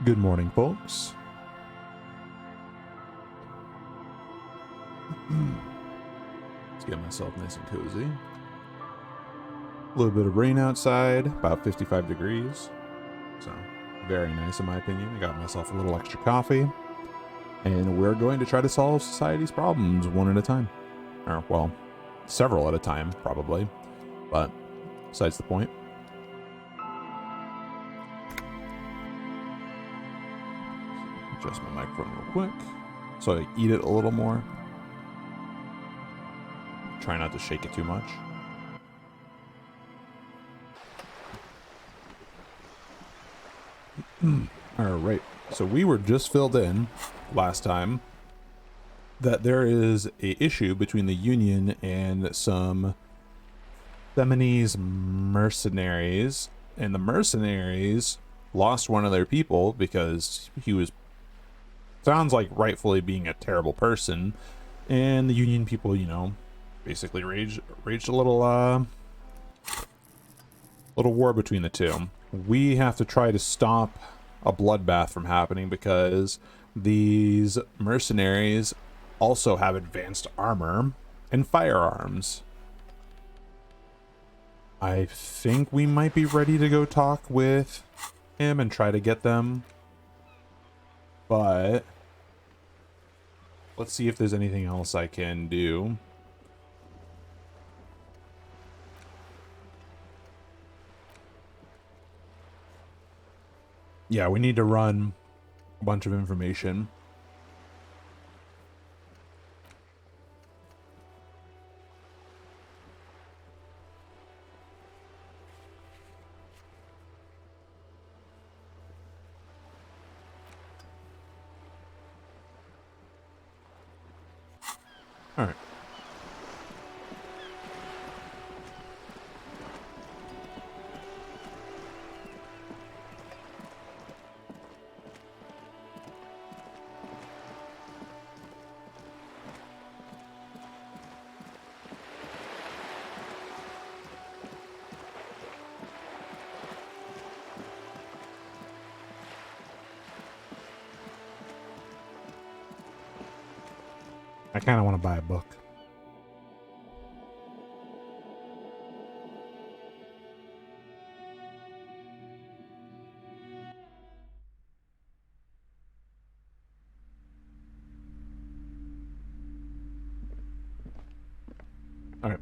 Good morning, folks. Let's get myself nice and cozy. A little bit of rain outside, about 55 degrees. So, very nice in my opinion. I got myself a little extra coffee. And we're going to try to solve society's problems one at a time. Or, well, several at a time, probably. But, besides the point. Adjust my microphone real quick so I eat it a little more. Try not to shake it too much. Alright, so we were just filled in last time that there is a issue between the Union and some Themanese mercenaries, and the mercenaries lost one of their people because he was, sounds like, rightfully being a terrible person, and the Union people, you know, basically raged a little war between the two. We have to try to stop a bloodbath from happening because these mercenaries also have advanced armor and firearms. I think we might be ready to go talk with him and try to get them, but let's see if there's anything else I can do. Yeah, we need to run a bunch of information. All right. I kind of want to buy a book. All right.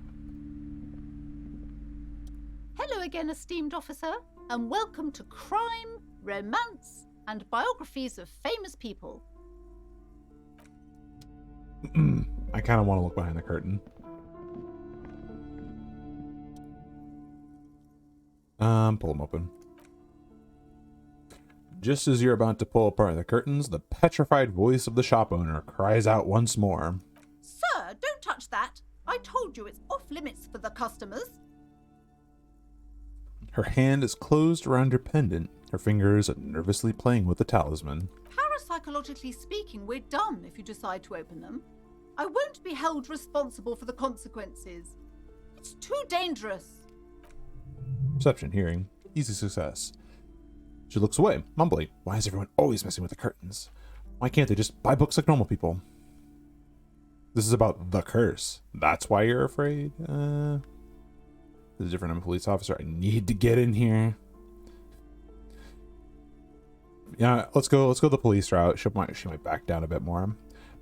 Hello again, esteemed officer, and welcome to Crime, Romance, and Biographies of Famous People. I kind of want to look behind the curtain. Pull them open. Just as you're about to pull apart the curtains, the petrified voice of the shop owner cries out once more. Sir, don't touch that. I told you it's off limits for the customers. Her hand is closed around her pendant, her fingers nervously playing with the talisman. Parapsychologically speaking, we're done if you decide to open them. I won't be held responsible for the consequences. It's too dangerous. Perception, hearing, easy success. She looks away, mumbling. Why is everyone always messing with the curtains? Why can't they just buy books like normal people? This is about the curse. That's why you're afraid? This is different. I'm a police officer. I need to get in here. Yeah, let's go the police route. She might back down a bit more.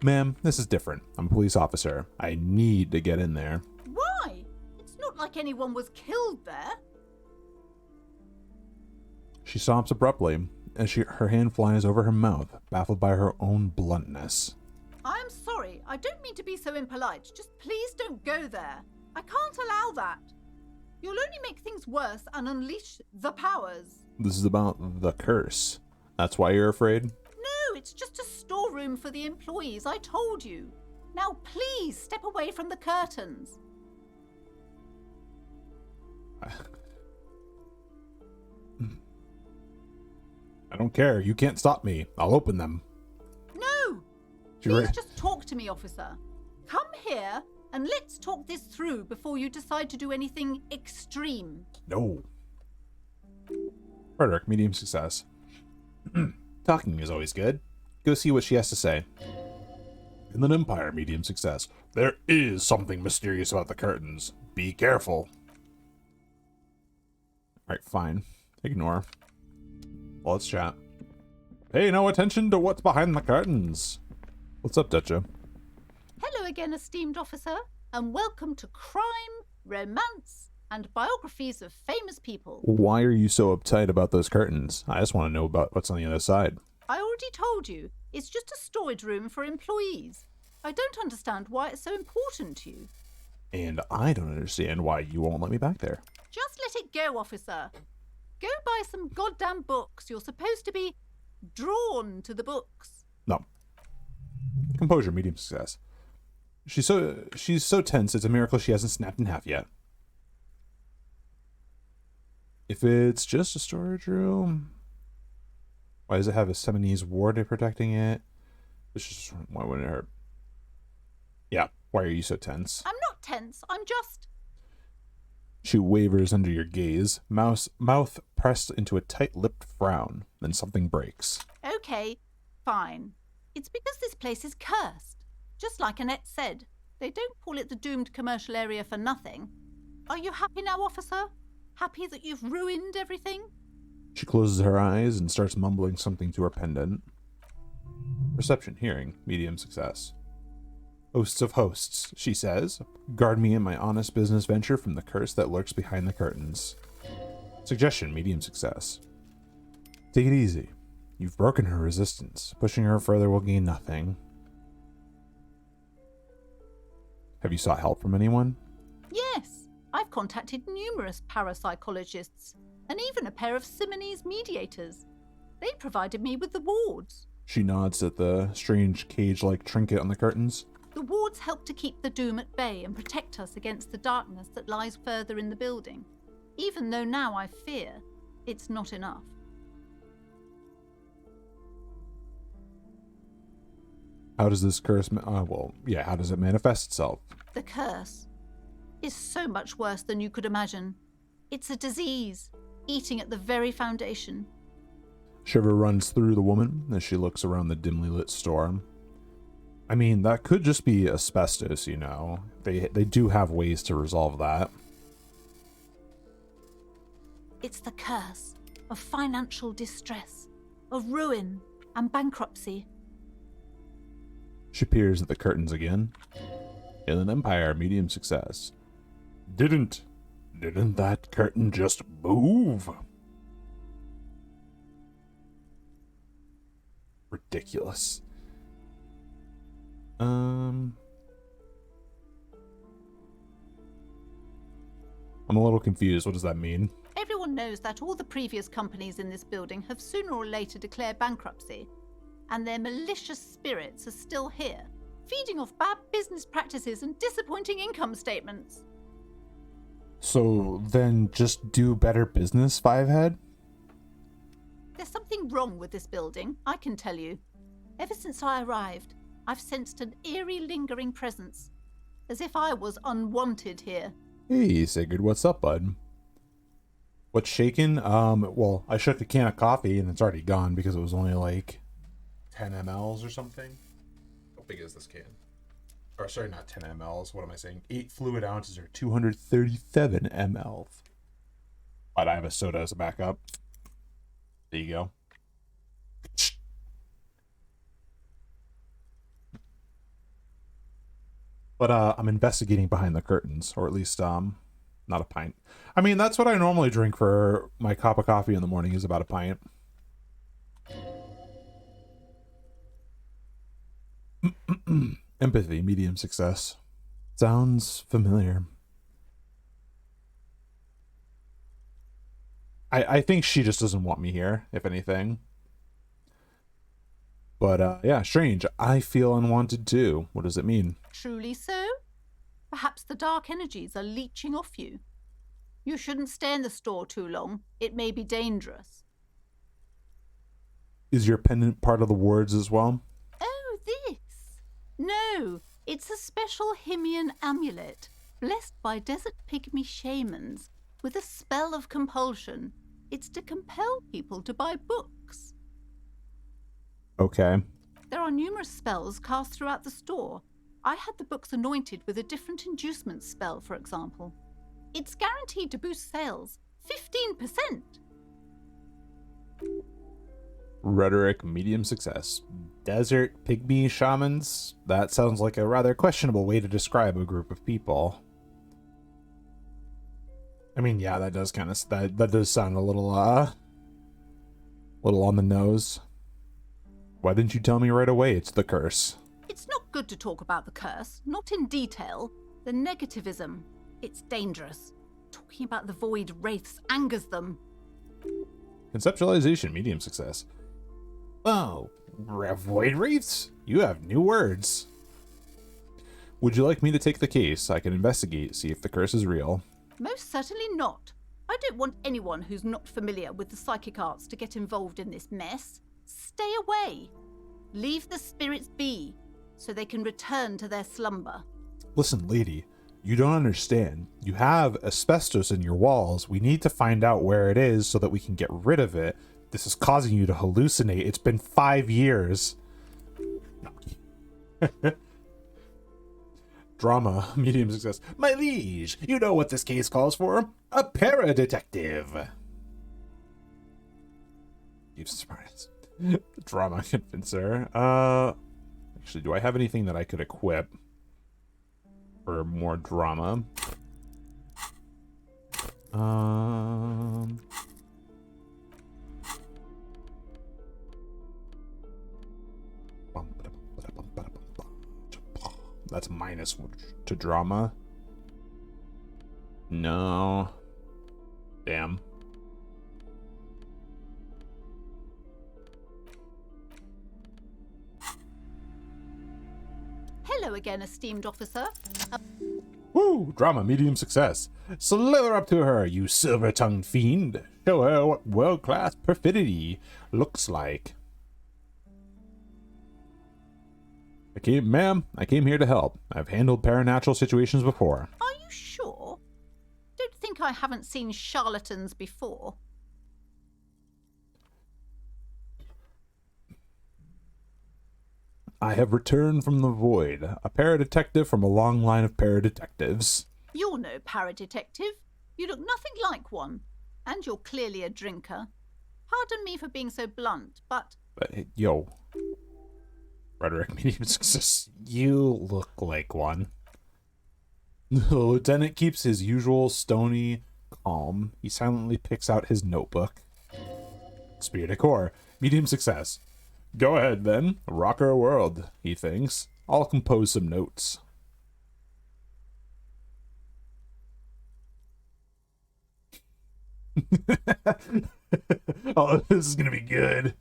Ma'am, this is different. I'm a police officer. I need to get in there. Why? It's not like anyone was killed there. She stops abruptly as her hand flies over her mouth, baffled by her own bluntness. I'm sorry. I don't mean to be so impolite. Just please don't go there. I can't allow that. You'll only make things worse and unleash the powers. This is about the curse. That's why you're afraid? No, it's just a storeroom for the employees, I told you. Now please step away from the curtains. I don't care. You can't stop me. I'll open them. No! Please just talk to me, officer. Come here and let's talk this through before you decide to do anything extreme. No. Frederick, medium success. Talking is always good. Go see what she has to say. Inland Empire, medium success. There is something mysterious about the curtains. Be careful. Alright, fine. Ignore. Well, let's chat. Pay no attention to what's behind the curtains. What's up, Dutcha? Hello again, esteemed officer, and welcome to Crime, Romance, and Biographies of Famous People. Why are you so uptight about those curtains? I just want to know about what's on the other side. I already told you, it's just a storage room for employees. I don't understand why it's so important to you. And I don't understand why you won't let me back there. Just let it go, officer. Go buy some goddamn books. You're supposed to be drawn to the books. No. Composure, medium success. She's so tense, it's a miracle she hasn't snapped in half yet. If it's just a storage room, why does it have a Seminese ward protecting it? It's just, why wouldn't it hurt? Yeah, why are you so tense? I'm not tense, I'm just... She wavers under your gaze, mouth pressed into a tight-lipped frown. Then something breaks. Okay, fine. It's because this place is cursed. Just like Annette said, they don't call it the doomed commercial area for nothing. Are you happy now, officer? Happy that you've ruined everything? She closes her eyes and starts mumbling something to her pendant. Perception, hearing, medium success. Hosts of hosts, she says. Guard me in my honest business venture from the curse that lurks behind the curtains. Suggestion, medium success. Take it easy. You've broken her resistance. Pushing her further will gain nothing. Have you sought help from anyone? Yes, I've contacted numerous parapsychologists and even a pair of Simonese mediators. They provided me with the wards. She nods at the strange cage-like trinket on the curtains. The wards help to keep the doom at bay and protect us against the darkness that lies further in the building. Even though now I fear it's not enough. How does this curse... how does it manifest itself? The curse is so much worse than you could imagine. It's a disease, eating at the very foundation. Shiver runs through the woman as she looks around the dimly lit store. I mean, that could just be asbestos, you know. They do have ways to resolve that. It's the curse of financial distress, of ruin and bankruptcy. She peers at the curtains again. Inland Empire, medium success. Didn't that curtain just move? Ridiculous. I'm a little confused. What does that mean? Everyone knows that all the previous companies in this building have sooner or later declared bankruptcy, and their malicious spirits are still here, feeding off bad business practices and disappointing income statements. So then just do better business, Fivehead? There's something wrong with this building, I can tell you. Ever since I arrived, I've sensed an eerie lingering presence, as if I was unwanted here. Hey, Sigurd, what's up, bud? What's shaking? Well, I shook a can of coffee and it's already gone because it was only like 10 mLs or something. How big is this can? Or sorry, not 10 mLs. What am I saying? 8 fluid ounces are 237 mL. But I have a soda as a backup. There you go. But I'm investigating behind the curtains, or at least not a pint. I mean, that's what I normally drink for my cup of coffee in the morning, is about a pint. Empathy, medium success. Sounds familiar. I think she just doesn't want me here, if anything. But, yeah, strange. I feel unwanted, too. What does it mean? Truly so? Perhaps the dark energies are leeching off you. You shouldn't stay in the store too long. It may be dangerous. Is your pendant part of the wards as well? Oh, this? No, it's a special Himian amulet, blessed by desert pygmy shamans, with a spell of compulsion. It's to compel people to buy books. Okay. There are numerous spells cast throughout the store. I had the books anointed with a different inducement spell, for example. It's guaranteed to boost sales 15%. Rhetoric, medium success. Desert pygmy shamans? That sounds like a rather questionable way to describe a group of people. I mean, yeah, that does kind of that does sound a little on the nose. Why didn't you tell me right away it's the curse? It's not good to talk about the curse, not in detail. The negativism, it's dangerous. Talking about the void wraiths angers them. Conceptualization, medium success. Oh, void wraiths? You have new words. Would you like me to take the case? I can investigate, see if the curse is real. Most certainly not. I don't want anyone who's not familiar with the psychic arts to get involved in this mess. Stay away. Leave the spirits be, so they can return to their slumber. Listen, lady, you don't understand. You have asbestos in your walls. We need to find out where it is so that we can get rid of it. This is causing you to hallucinate. It's been 5 years. Drama, medium success. My liege, you know what this case calls for? A para-detective. Keeps smartest. Drama convincer. Actually, do I have anything that I could equip for more drama? That's minus to drama. No. Damn. Hello again, esteemed officer. Woo! Drama, medium success. Slither up to her, you silver-tongued fiend. Show her what world-class perfidy looks like. Ma'am, I came here to help. I've handled paranatural situations before. Are you sure? Don't think I haven't seen charlatans before. I have returned from the void, a paradetective from a long line of paradetectives. You're no paradetective. You look nothing like one. And you're clearly a drinker. Pardon me for being so blunt, but... Yo. Rhetoric, medium success. You look like one. The lieutenant keeps his usual stony calm. He silently picks out his notebook. Spirit of core, medium success. Go ahead, then. Rock our world, he thinks. I'll compose some notes. Oh, this is gonna be good.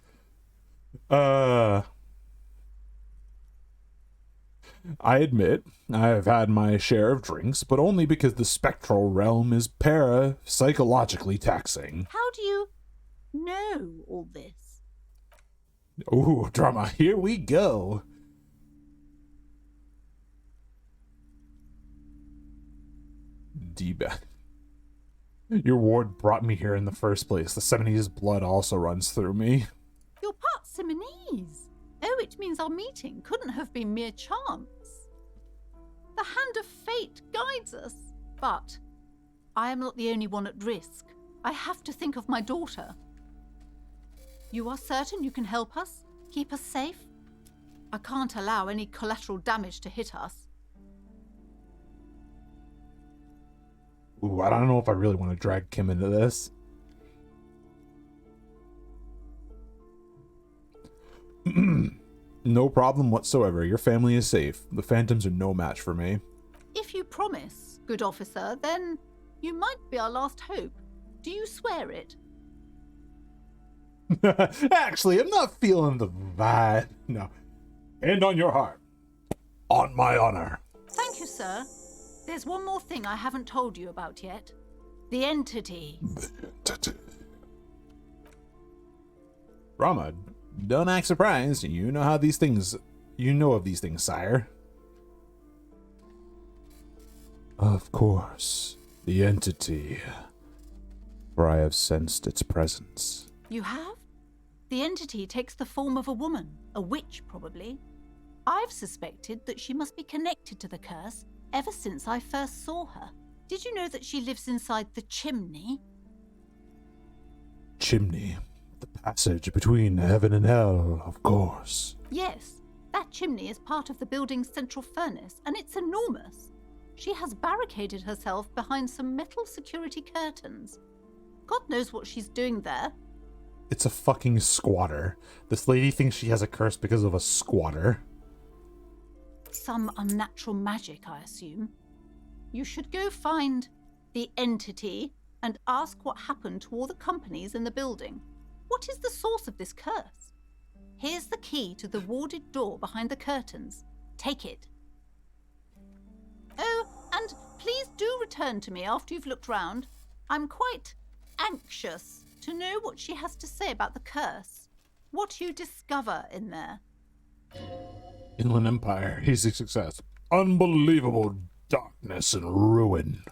I admit, I've had my share of drinks, but only because the spectral realm is psychologically taxing. How do you know all this? Ooh, drama, here we go. D-bag. Your ward brought me here in the first place. The 70s blood also runs through me. You're part Simonese. Oh, it means our meeting couldn't have been mere chance. The hand of fate guides us. But I am not the only one at risk. I have to think of my daughter. You are certain you can help us? Keep us safe? I can't allow any collateral damage to hit us. Ooh, I don't know if I really want to drag Kim into this. No problem whatsoever. Your family is safe. The phantoms are no match for me. If you promise, good officer, then you might be our last hope. Do you swear it? Actually, I'm not feeling the vibe. No. Hand on your heart. On my honor. Thank you, sir. There's one more thing I haven't told you about yet. The entity. Rama, don't act surprised. You know of these things, sire. Of course. The entity. For I have sensed its presence. You have? The entity takes the form of a woman, a witch probably. I've suspected that she must be connected to the curse ever since I first saw her. Did you know that she lives inside the chimney? Chimney. The passage between heaven and hell, of course. Yes, that chimney is part of the building's central furnace, and it's enormous. She has barricaded herself behind some metal security curtains. God knows what she's doing there. It's a fucking squatter. This lady thinks she has a curse because of a squatter. Some unnatural magic, I assume. You should go find the entity and ask what happened to all the companies in the building. What is the source of this curse? Here's the key to the warded door behind the curtains. Take it. Oh, and please do return to me after you've looked round. I'm quite anxious to know what she has to say about the curse. What you discover in there. Inland Empire, easy success. Unbelievable darkness and ruin.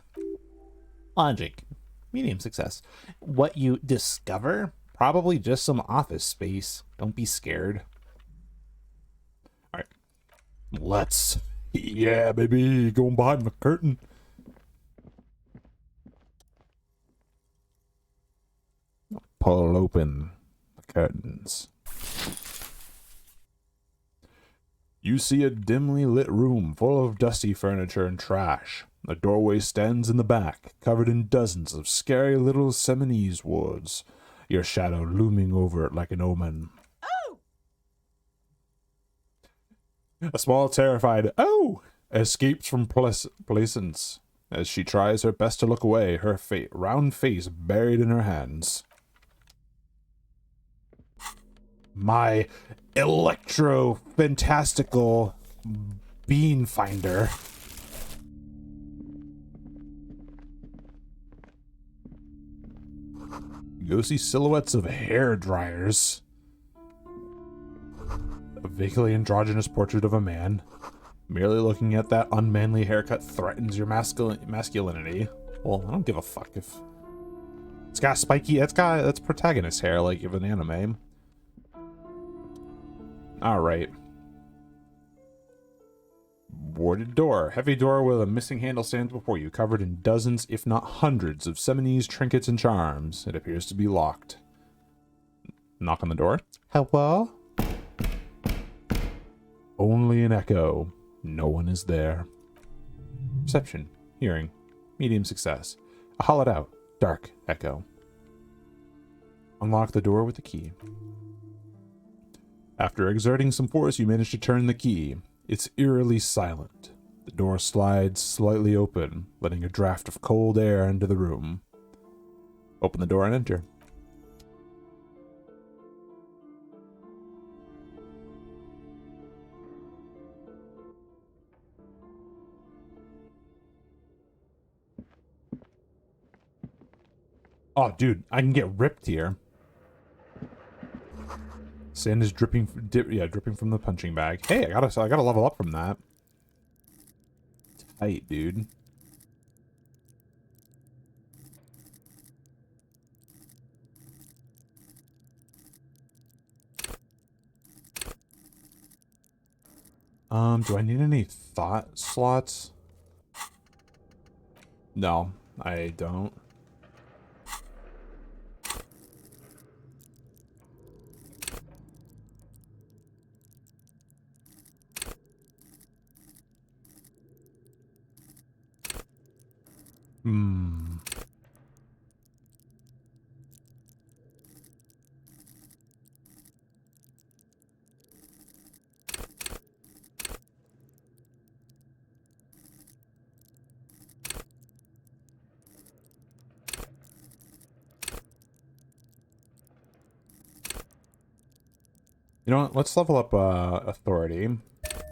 Logic. Medium success. What you discover? Probably just some office space. Don't be scared. Alright. Yeah, baby. Going behind the curtain. Pull open the curtains. You see a dimly lit room full of dusty furniture and trash. A doorway stands in the back, covered in dozens of scary little Seminese wards, your shadow looming over it like an omen. Oh! A small, terrified "Oh!" escapes from Plaisance as she tries her best to look away, her round face buried in her hands. My electro-fantastical bean finder. Go see silhouettes of hair dryers. A vaguely androgynous portrait of a man. Merely looking at that unmanly haircut threatens your masculinity. Well, I don't give a fuck if it's got spiky. That's protagonist hair, like of an anime. All right. Warded door. Heavy door with a missing handle stands before you, covered in dozens, if not hundreds, of Seminese trinkets and charms. It appears to be locked. Knock on the door. Hello? Only an echo. No one is there. Perception. Hearing. Medium success. A hollowed out, dark echo. Unlock the door with the key. After exerting some force, you manage to turn the key. It's eerily silent. The door slides slightly open, letting a draft of cold air into the room. Open the door and enter. Oh, dude, I can get ripped here. Sand is dripping from the punching bag. Hey, I gotta level up from that. Tight, dude. Do I need any thought slots? No, I don't. You know what? Let's level up authority.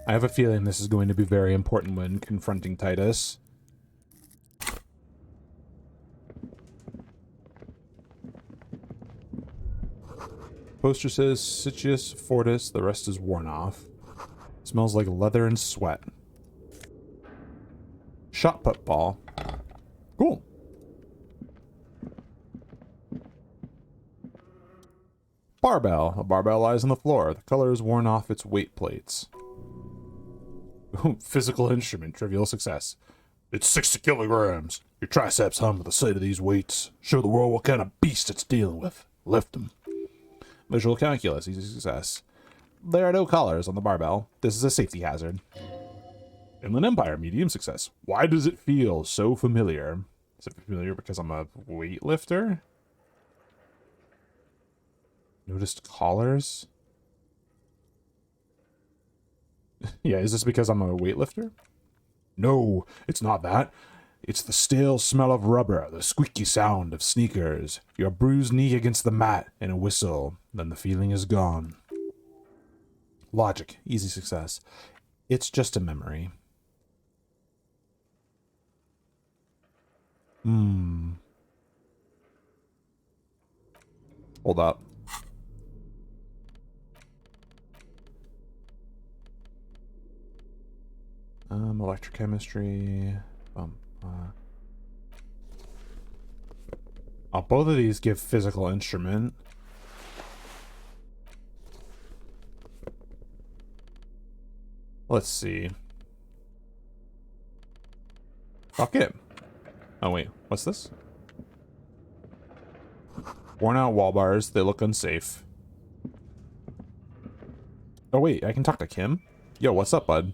I have a feeling this is going to be very important when confronting Titus. Poster says Sitius Fortis, the rest is worn off. Smells like leather and sweat. Shot put ball. Cool. Barbell. A barbell lies on the floor. The color is worn off its weight plates. Ooh, physical instrument. Trivial success. It's 60 kilograms. Your triceps hum with the sight of these weights. Show the world what kind of beast it's dealing with. Lift them. Visual calculus. Easy success. There are no collars on the barbell. This is a safety hazard. Inland Empire. Medium success. Why does it feel so familiar? Is it familiar because I'm a weightlifter? Noticed collars? Yeah, is this because I'm a weightlifter? No, it's not that. It's the stale smell of rubber, the squeaky sound of sneakers, your bruised knee against the mat, and a whistle. Then the feeling is gone. Logic. Easy success. It's just a memory. Hold up. Electrochemistry. Oh, both of these give physical instrument. Let's see. Fuck it. Oh wait, what's this? Worn out wall bars. They look unsafe. Oh wait, I can talk to Kim? Yo, what's up, bud?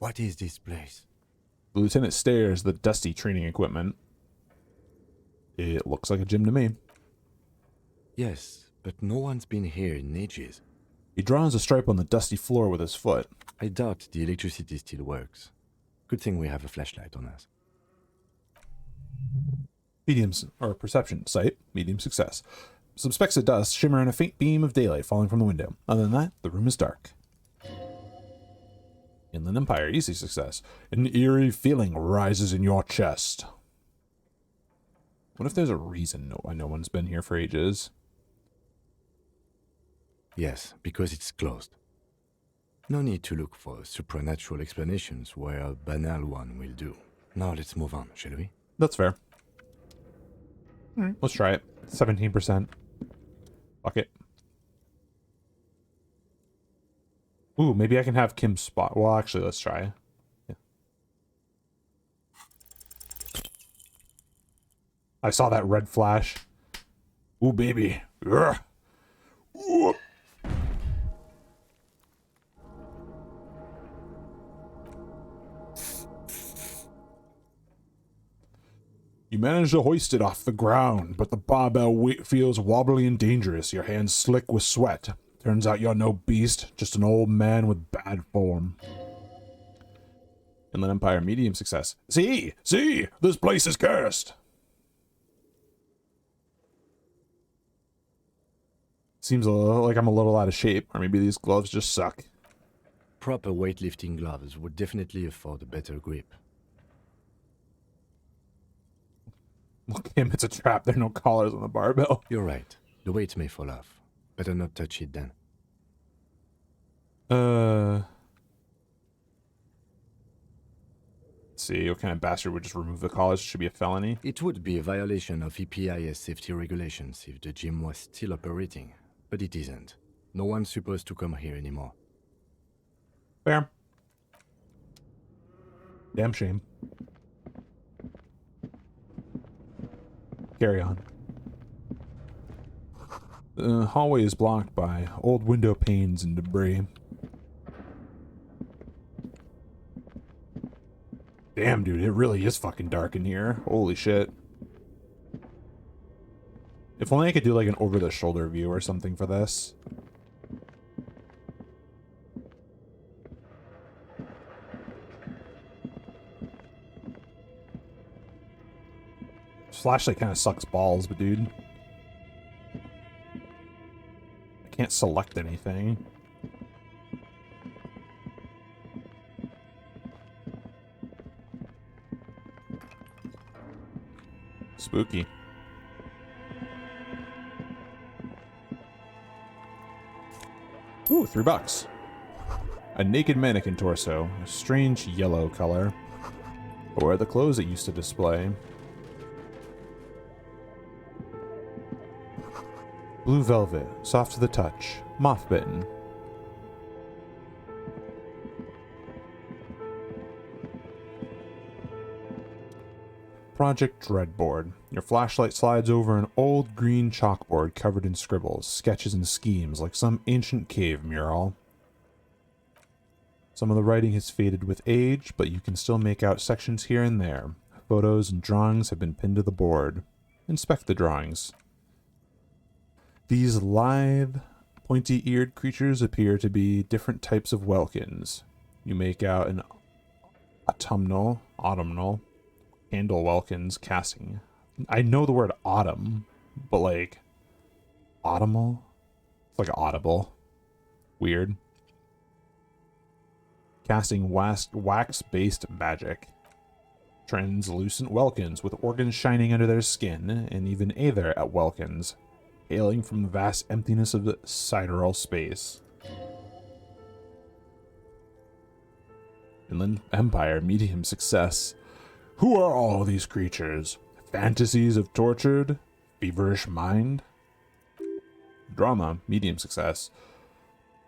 What is this place? The lieutenant stares at the dusty training equipment. It looks like a gym to me. Yes, but no one's been here in ages. He draws a stripe on the dusty floor with his foot. I doubt the electricity still works. Good thing we have a flashlight on us. Medium's, or perception, sight, medium success. Some specks of dust shimmer in a faint beam of daylight falling from the window. Other than that, the room is dark. Inland Empire, easy success. An eerie feeling rises in your chest. What if there's a reason no one's been here for ages? Yes, because it's closed. No need to look for supernatural explanations where a banal one will do. Now let's move on, shall we? That's fair. Alright, let's try it. 17%. Fuck it. Ooh, maybe I can have Kim spot. Well, actually, let's try. Yeah. I saw that red flash. Ooh, baby. Ugh. Ooh. You manage to hoist it off the ground, but the barbell feels wobbly and dangerous. Your hands slick with sweat. Turns out you're no beast, just an old man with bad form. Inland Empire, medium success. See, this place is cursed. Seems like I'm a little out of shape, or maybe these gloves just suck. Proper weightlifting gloves would definitely afford a better grip. Look, Kim, it's a trap. There are no collars on the barbell. You're right. The weight may fall off. Better not touch it then. Let's see, what kind of bastard would just remove the collars? Should be a felony. It would be a violation of EPIS safety regulations if the gym was still operating, but it isn't. No one's supposed to come here anymore. Fair. Damn shame. Carry on. The hallway is blocked by old window panes and debris. Damn, dude, it really is fucking dark in here. Holy shit. If only I could do like an over-the-shoulder view or something for this. This flashlight kind of sucks balls, but dude. I can't select anything. Spooky. Ooh, $3. A naked mannequin torso, a strange yellow color. But where are the clothes it used to display? Blue velvet, soft to the touch, moth-bitten. Project Dreadboard. Your flashlight slides over an old green chalkboard covered in scribbles, sketches, and schemes like some ancient cave mural. Some of the writing has faded with age, but you can still make out sections here and there. Photos and drawings have been pinned to the board. Inspect the drawings. These lithe, pointy-eared creatures appear to be different types of welkins. You make out an autumnal, candle welkins casting. I know the word autumn, but like autumnal? It's like audible. Weird. Casting wax-based magic. Translucent welkins with organs shining under their skin, and even aether at welkins, hailing from the vast emptiness of the sidereal space. Inland Empire, medium success. Who are all these creatures? Fantasies of tortured, feverish mind? Drama, medium success.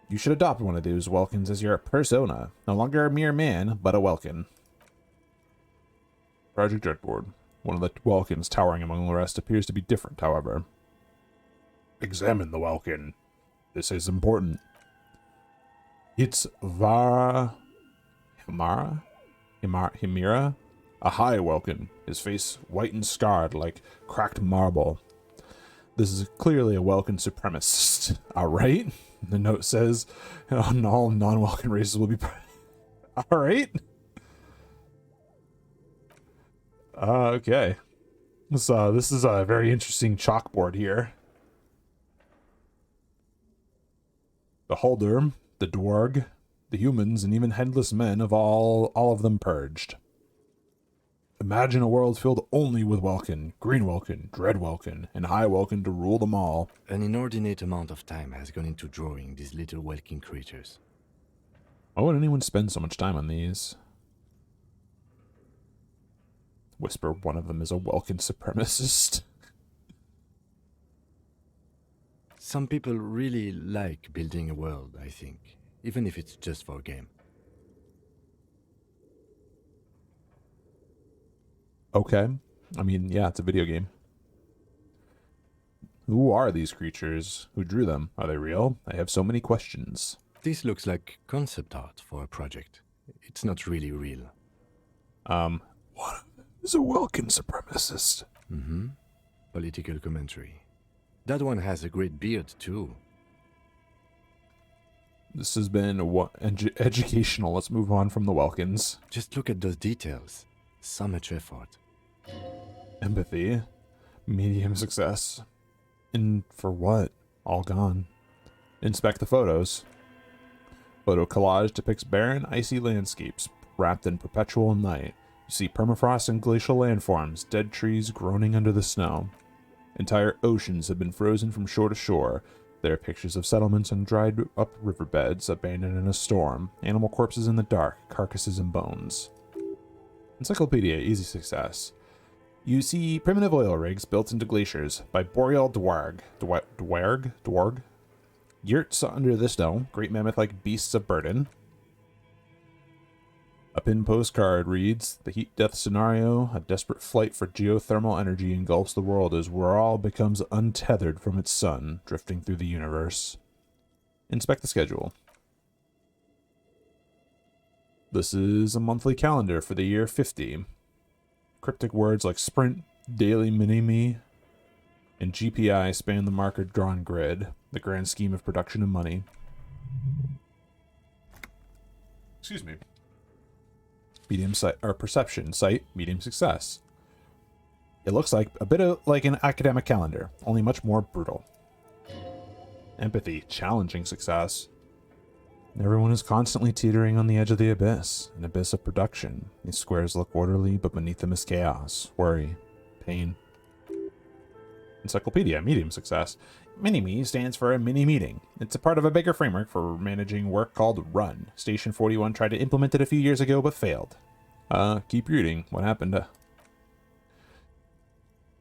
You should adopt one of those welkins as your persona. No longer a mere man, but a welkin. Project Dreadboard. One of the welkins towering among the rest appears to be different, however. Examine the welkin. This is important. It's Himira, a high welkin, his face white and scarred like cracked marble. This is clearly a welkin supremacist. Alright? The note says all non-welkin races will be... Alright? Okay. This is a very interesting chalkboard here. The Holder, the Dwarg, the humans, and even headless men of all of them purged. Imagine a world filled only with Welkin, Green Welkin, Dread Welkin, and High Welkin to rule them all. An inordinate amount of time has gone into drawing these little Welkin creatures. Why would anyone spend so much time on these? Whisper one of them is a Welkin supremacist. Some people really like building a world, I think, even if it's just for a game. Okay. I mean, yeah, it's a video game. Who are these creatures? Who drew them? Are they real? I have so many questions. This looks like concept art for a project. It's not really real. What is a Welkin supremacist? Mm-hmm. Political commentary. That one has a great beard, too. This has been educational. Let's move on from the Welkins. Just look at those details. So much effort. Empathy. Medium success. And for what? All gone. Inspect the photos. Photo collage depicts barren, icy landscapes wrapped in perpetual night. You see permafrost and glacial landforms, dead trees groaning under the snow. Entire oceans have been frozen from shore to shore. There are pictures of settlements on dried up riverbeds, abandoned in a storm, animal corpses in the dark, carcasses and bones. Encyclopedia, easy success. You see primitive oil rigs built into glaciers by boreal dwarg. Yurts under the snow, great mammoth-like beasts of burden. A pin postcard reads, the heat death scenario, a desperate flight for geothermal energy engulfs the world as Roral becomes untethered from its sun, drifting through the universe. Inspect the schedule. This is a monthly calendar for the year 50. Cryptic words like sprint, daily mini-me, and GPI span the marker drawn grid, the grand scheme of production and money. Excuse me. Medium sight or perception sight, medium success. It looks like a bit of like an academic calendar, only much more brutal. Empathy, challenging success. Everyone is constantly teetering on the edge of the abyss, an abyss of production. These squares look orderly, but beneath them is chaos, worry, pain. Encyclopedia, medium success. Mini-Me stands for a mini-meeting. It's a part of a bigger framework for managing work called Run. Station 41 tried to implement it a few years ago, but failed. Keep reading. What happened?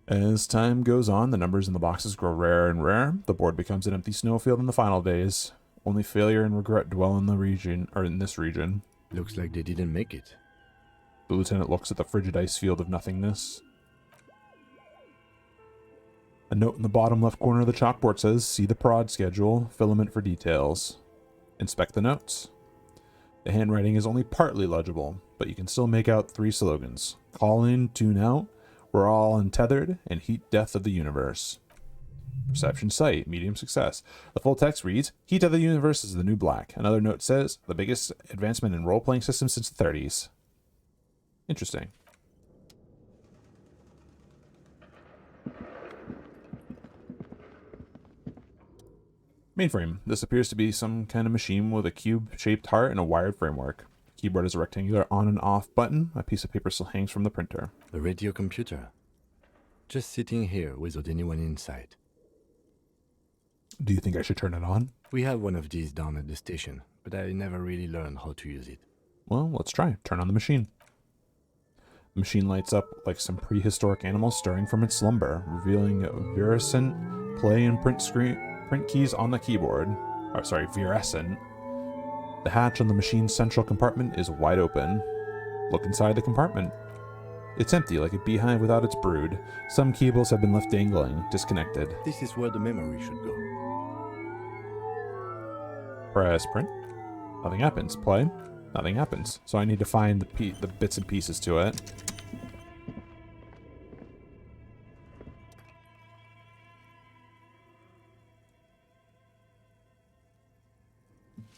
As time goes on, the numbers in the boxes grow rarer and rarer. The board becomes an empty snowfield in the final days. Only failure and regret dwell in the region, or in this region. Looks like they didn't make it. The lieutenant looks at the frigid ice field of nothingness. A note in the bottom left corner of the chalkboard says, "See the prod schedule, filament for details." Inspect the notes. The handwriting is only partly legible, but you can still make out 3 slogans. Call in, tune out, we're all untethered, and heat death of the universe. Perception sight, medium success. The full text reads, "Heat of the universe is the new black." Another note says, "The biggest advancement in role-playing systems since the 30s. Interesting. Mainframe. This appears to be some kind of machine with a cube-shaped heart and a wired framework. The keyboard is a rectangular on and off button. A piece of paper still hangs from the printer. A radio computer. Just sitting here without anyone inside. Do you think I should turn it on? We have one of these down at the station, but I never really learned how to use it. Well, let's try. Turn on the machine. The machine lights up like some prehistoric animal stirring from its slumber, revealing virescent play and print keys on the keyboard. Virescent. The hatch on the machine's central compartment is wide open. Look inside the compartment. It's empty, like a beehive without its brood. Some cables have been left dangling, disconnected. This is where the memory should go. Press print. Nothing happens. Play. Nothing happens. So I need to find the bits and pieces to it.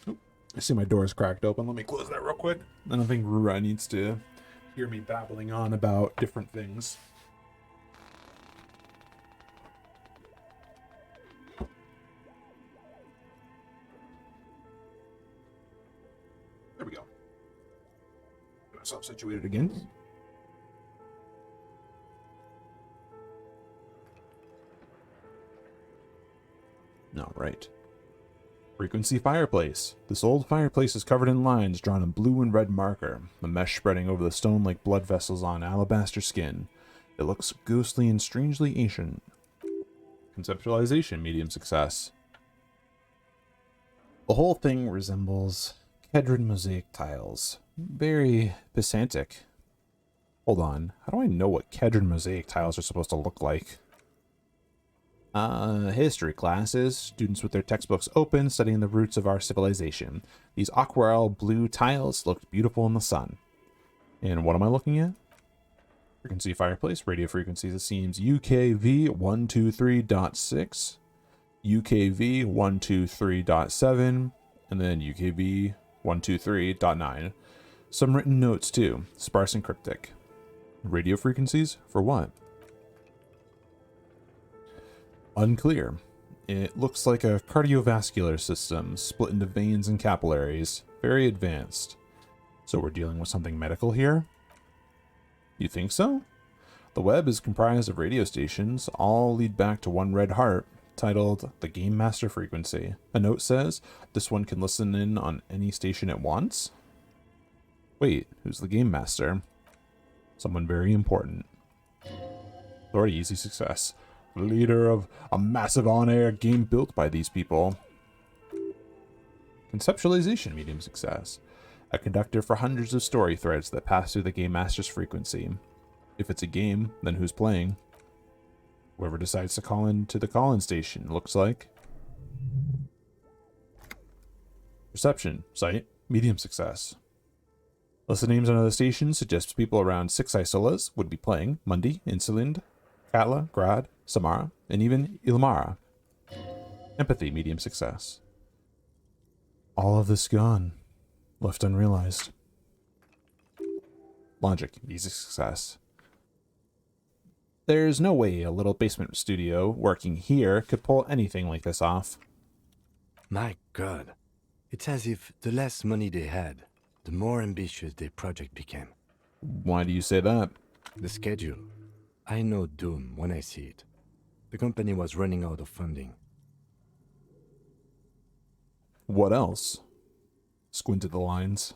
Oop. I see my door is cracked open. Let me close that real quick. I don't think Rura needs to hear me babbling on about different things. There we go. Get myself situated again. All right. Frequency fireplace. This old fireplace is covered in lines drawn in blue and red marker, the mesh spreading over the stone like blood vessels on alabaster skin. It looks ghostly and strangely ancient. Conceptualization, medium success. The whole thing resembles Kedron mosaic tiles. Very pedantic. Hold on. How do I know what Kedron mosaic tiles are supposed to look like? History classes. Students with their textbooks open, studying the roots of our civilization. These aquarelle blue tiles looked beautiful in the sun. And what am I looking at? Frequency fireplace. Radio frequencies, it seems UKV 123.6, UKV 123.7, and then UKV 123.9. Some written notes too, sparse and cryptic. Radio frequencies for what? Unclear. It looks like a cardiovascular system split into veins and capillaries. Very advanced. So we're dealing with something medical here? You think so? The web is comprised of radio stations, all lead back to one red heart, titled the Game Master Frequency. A note says, this one can listen in on any station at once? Wait, who's the Game Master? Someone very important. Already easy success. Leader of a massive on-air game built by these people. Conceptualization, medium success. A conductor for hundreds of story threads that pass through the Game Master's frequency. If it's a game, then who's playing? Whoever decides to call in to the call-in station, looks like. Perception, sight, medium success. List of names on other stations suggests people around 6 isolas would be playing Mundi, Insulind, Katla, Grad, Samara, and even Ilmara. Empathy, medium success. All of this gone. Left unrealized. Logic, easy success. There's no way a little basement studio working here could pull anything like this off. My God. It's as if the less money they had, the more ambitious their project became. Why do you say that? The schedule. I know doom when I see it. The company was running out of funding. What else? Squinted the lines.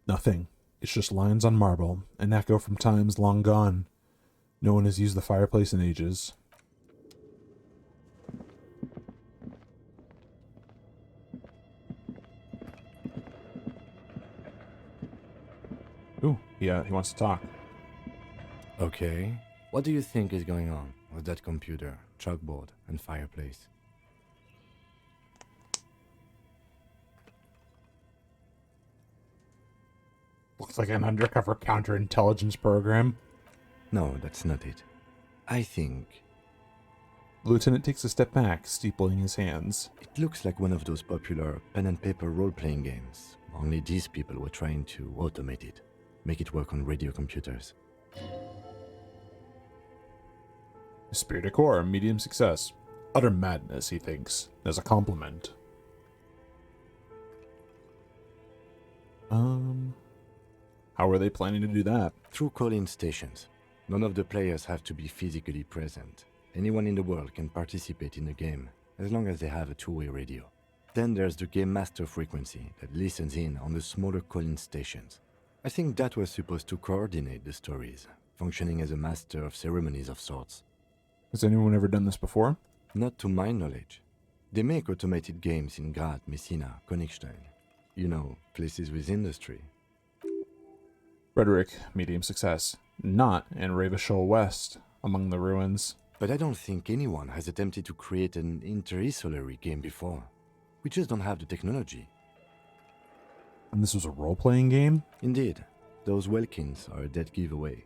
Nothing. It's just lines on marble, an echo from times long gone. No one has used the fireplace in ages. Ooh, yeah, he wants to talk. Okay. What do you think is going on with that computer, chalkboard, and fireplace? Looks like an undercover counterintelligence program. No, that's not it. I think The lieutenant takes a step back, steepling his hands. it looks like one of those popular pen and paper role-playing games. Only these people were trying to automate it, make it work on radio computers. Esprit de corps, medium success. Utter madness, he thinks, as a compliment. How are they planning to do that? Through call-in stations. None of the players have to be physically present. Anyone in the world can participate in the game, as long as they have a two-way radio. Then there's the game master frequency that listens in on the smaller call-in stations. I think that was supposed to coordinate the stories, functioning as a master of ceremonies of sorts. Has anyone ever done this before? Not to my knowledge. They make automated games in Graz, Messina, Königstein. You know, places with industry. Rhetoric, medium success. Not in Ravishol West, among the ruins. But I don't think anyone has attempted to create an interisolary game before. We just don't have the technology. And this was a role-playing game? Indeed, those Welkins are a dead giveaway.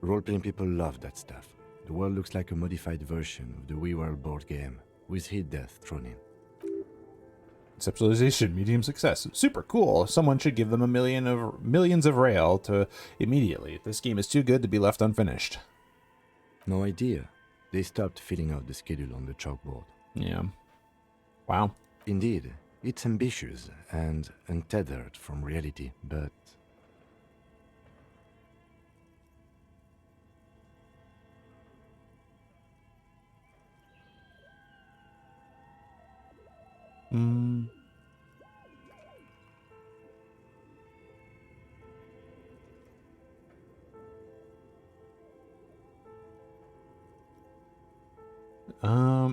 Role-playing people love that stuff. The world looks like a modified version of the WeWorld board game, with hit death thrown in. Conceptualization, medium success. Super cool. Someone should give them millions of rail to immediately. This game is too good to be left unfinished. No idea. They stopped filling out the schedule on the chalkboard. Yeah. Wow. Indeed, it's ambitious and untethered from reality, but...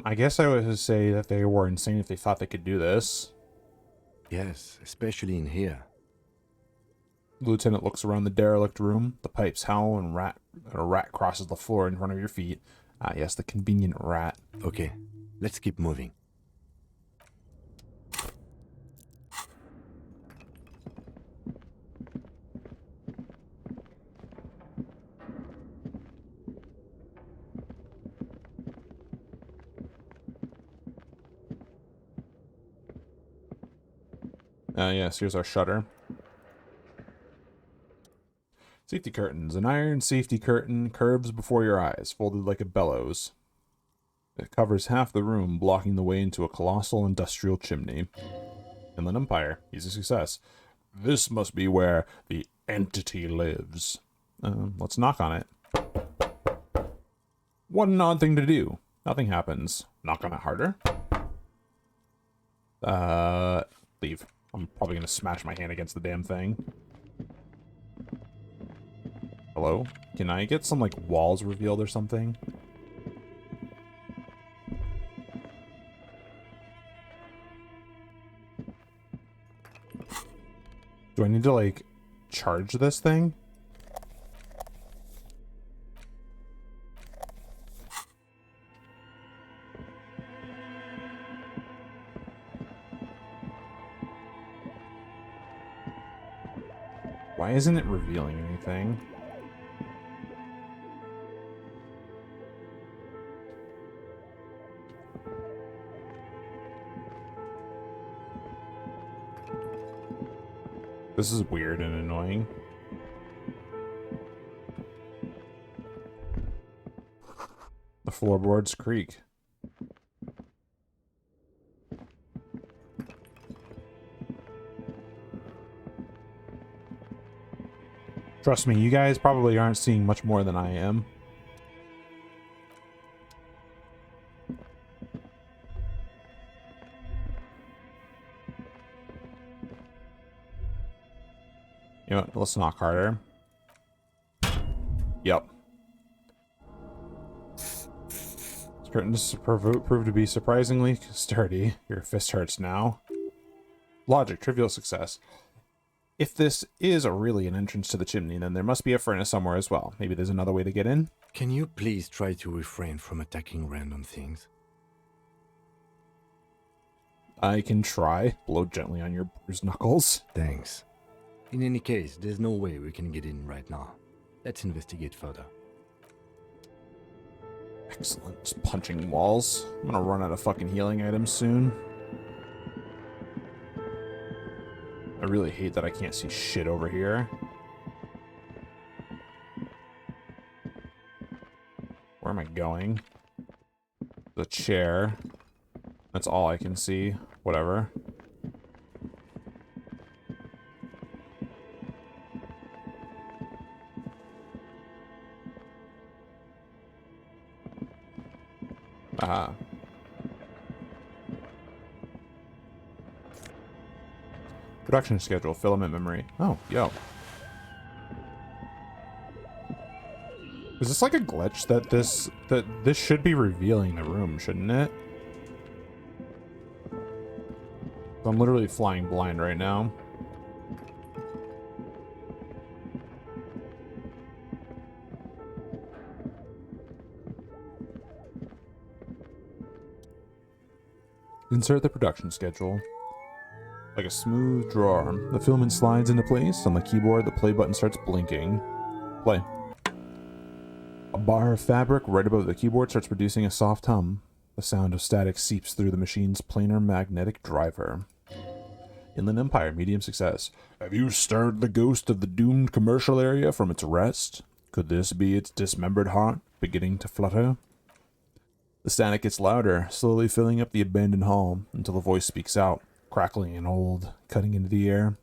I guess I would say that they were insane if they thought they could do this. Yes, especially in here. The lieutenant looks around the derelict room. The pipes howl and a rat crosses the floor in front of your feet. Ah, yes, the convenient rat. Okay, let's keep moving. Yes, here's our shutter. Safety curtains. An iron safety curtain curves before your eyes, folded like a bellows. It covers half the room, blocking the way into a colossal industrial chimney. Inland Empire. Easy success. This must be where the entity lives. Let's knock on it. What an odd thing to do. Nothing happens. Knock on it harder. Leave. I'm probably gonna smash my hand against the damn thing. Hello? Can I get some, like, walls revealed or something? Do I need to, like, charge this thing? Why isn't it revealing anything? This is weird and annoying. The floorboards creak. Trust me, you guys probably aren't seeing much more than I am. You know what? Let's knock harder. Yep. Curtains prove to be surprisingly sturdy. Your fist hurts now. Logic, trivial success. If this is really an entrance to the chimney, then there must be a furnace somewhere as well. Maybe there's another way to get in? Can you please try to refrain from attacking random things? I can try. Blow gently on your bruised knuckles. Thanks. In any case, there's no way we can get in right now. Let's investigate further. Excellent. Just punching walls. I'm gonna run out of fucking healing items soon. I really hate that I can't see shit over here. Where am I going? The chair. That's all I can see. Whatever. Production schedule, filament memory. Oh, yo. Is this like a glitch that this should be revealing the room, shouldn't it? I'm literally flying blind right now. Insert the production schedule. Like a smooth drawer, the filament slides into place. On the keyboard, the play button starts blinking. Play. A bar of fabric right above the keyboard starts producing a soft hum. The sound of static seeps through the machine's planar magnetic driver. Inland Empire, medium success. Have you stirred the ghost of the doomed commercial area from its rest? Could this be its dismembered heart beginning to flutter? The static gets louder, slowly filling up the abandoned hall until a voice speaks out. Crackling and old, cutting into the air.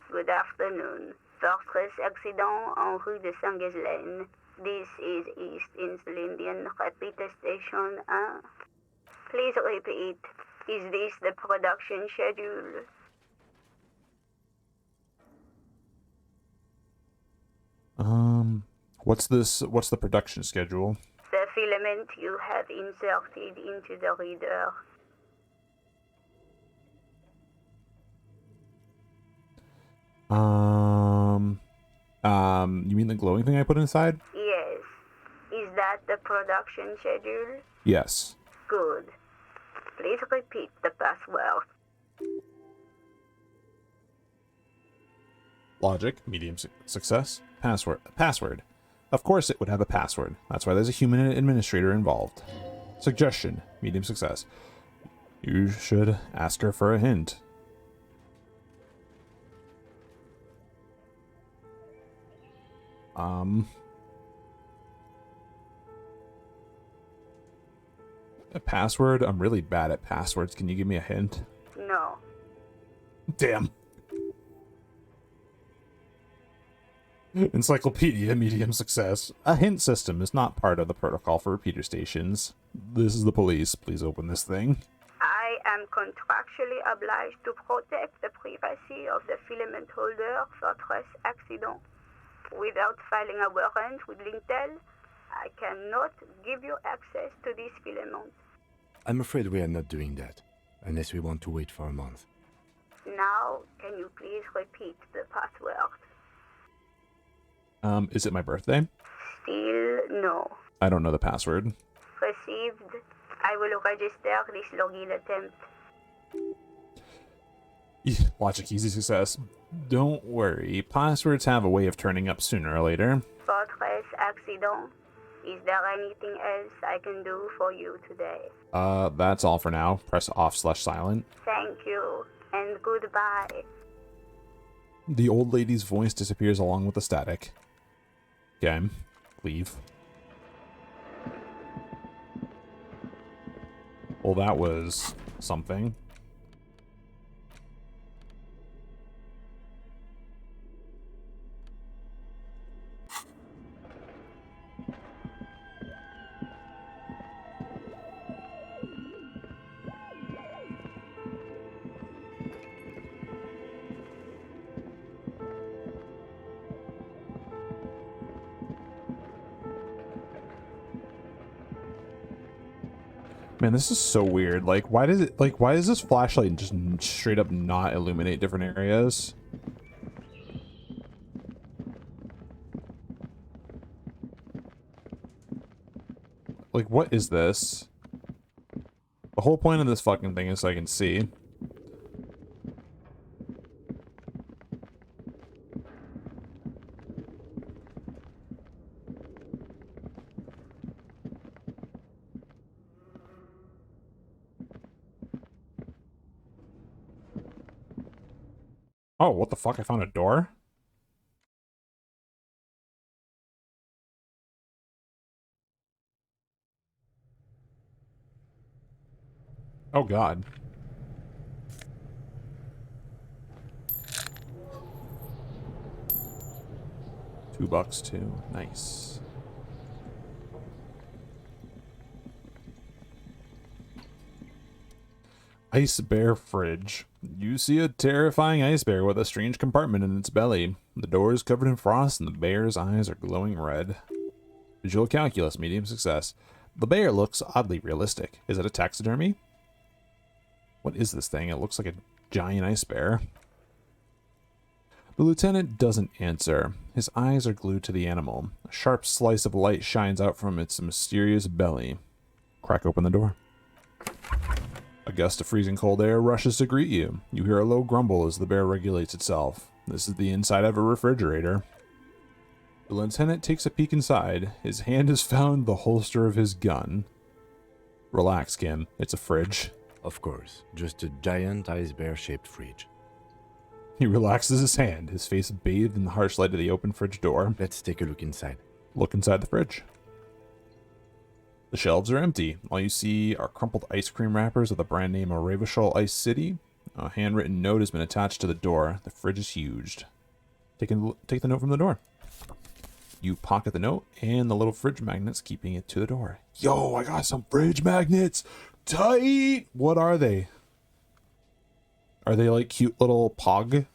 Good afternoon. Fortress accident en rue de Saint-Ghislaine. This is East Insulindian Repeater Station 1. Please repeat. Is this the production schedule? What's the production schedule? The filament you have inserted into the reader. You mean the glowing thing I put inside? Yes. Is that the production schedule? Yes. Good. Please repeat the password. Logic, medium success. Password. Of course it would have a password. That's why there's a human administrator involved. Suggestion, medium success. You should ask her for a hint. A password? I'm really bad at passwords. Can you give me a hint? No. Damn. Encyclopedia, medium success. A hint system is not part of the protocol for repeater stations. This is the police. Please open this thing. I am contractually obliged to protect the privacy of the filament holder Fortress accident. Without filing a warrant with Lintel, I cannot give you access to this filament. I'm afraid we are not doing that, unless we want to wait for a month. Now, can you please repeat the password? Is it my birthday? Still no. I don't know the password. Received. I will register this login attempt. Logic, easy success. Don't worry. Passwords have a way of turning up sooner or later. Fortress accident. Is there anything else I can do for you today? That's all for now. Press off/silent. Thank you, and goodbye. The old lady's voice disappears along with the static. Okay, leave. Well, that was something. Man, this is so weird. Like, why does this flashlight just straight up not illuminate different areas? Like, what is this? The whole point of this fucking thing is so I can see. Oh, what the fuck? I found a door? Oh, God. $2 too. Nice. Ice bear fridge. You see a terrifying ice bear with a strange compartment in its belly. The door is covered in frost and the bear's eyes are glowing red. Visual calculus, medium success. The bear looks oddly realistic. Is it a taxidermy? What is this thing? It looks like a giant ice bear. The lieutenant doesn't answer. His eyes are glued to the animal. A sharp slice of light shines out from its mysterious belly. Crack open the door. A gust of freezing cold air rushes to greet you. You hear a low grumble as the bear regulates itself. This is the inside of a refrigerator. The lieutenant takes a peek inside. His hand has found the holster of his gun. Relax, Kim. It's a fridge. Of course, just a giant ice bear-shaped fridge. He relaxes his hand, his face bathed in the harsh light of the open fridge door. Let's take a look inside. Look inside the fridge. The shelves are empty. All you see are crumpled ice cream wrappers with the brand name Aravashol Ice City. A handwritten note has been attached to the door. The fridge is huge. Take the note from the door. You pocket the note and the little fridge magnets, keeping it to the door. Yo, I got some fridge magnets! Tight! What are they? Are they like cute little pog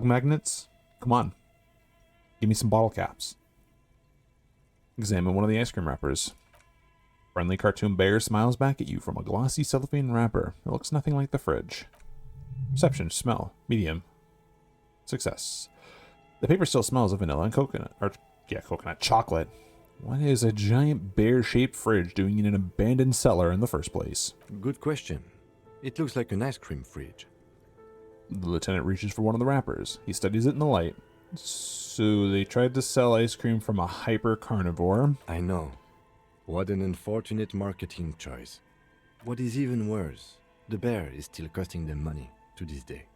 magnets? Come on. Give me some bottle caps. Examine one of the ice cream wrappers. Friendly cartoon bear smiles back at you from a glossy cellophane wrapper. It looks nothing like the fridge. Perception, smell, medium. Success. The paper still smells of vanilla and coconut chocolate. What is a giant bear-shaped fridge doing in an abandoned cellar in the first place? Good question. It looks like an ice cream fridge. The lieutenant reaches for one of the wrappers. He studies it in the light. So they tried to sell ice cream from a hyper carnivore. I know. What an unfortunate marketing choice. What is even worse, the bear is still costing them money to this day.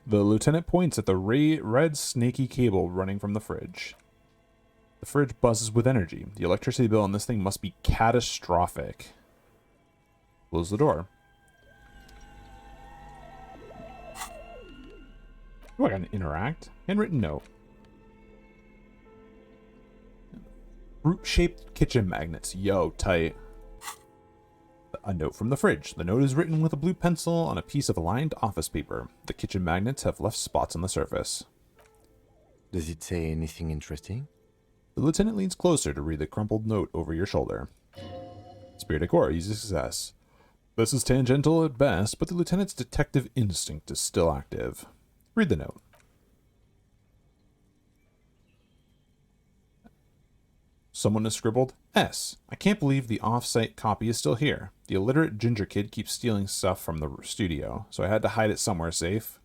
The lieutenant points at the red snaky cable running from the fridge. The fridge buzzes with energy. The electricity bill on this thing must be catastrophic. Close the door. Oh, I got an interact. Handwritten note. Fruit-shaped kitchen magnets. Yo, tight. A note from the fridge. The note is written with a blue pencil on a piece of lined office paper. The kitchen magnets have left spots on the surface. Does it say anything interesting? The lieutenant leans closer to read the crumpled note over your shoulder. Spirit decor, easy success. This is tangential at best, but the lieutenant's detective instinct is still active. Read the note. Someone has scribbled, S. I can't believe the off-site copy is still here. The illiterate ginger kid keeps stealing stuff from the studio, so I had to hide it somewhere safe.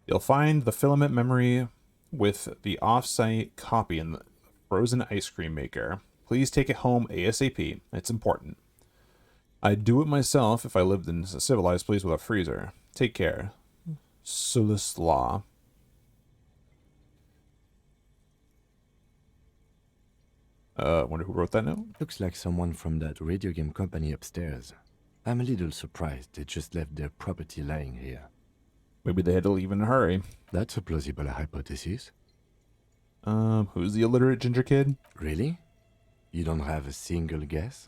You'll find the filament memory with the off-site copy in the frozen ice cream maker. Please take it home ASAP. It's important. I'd do it myself if I lived in a civilized place with a freezer. Take care. Solus Law. Wonder who wrote that note? Looks like someone from that radio game company upstairs. I'm a little surprised they just left their property lying here. Maybe they had to leave in a hurry. That's a plausible hypothesis. Who's the illiterate ginger kid? Really? You don't have a single guess?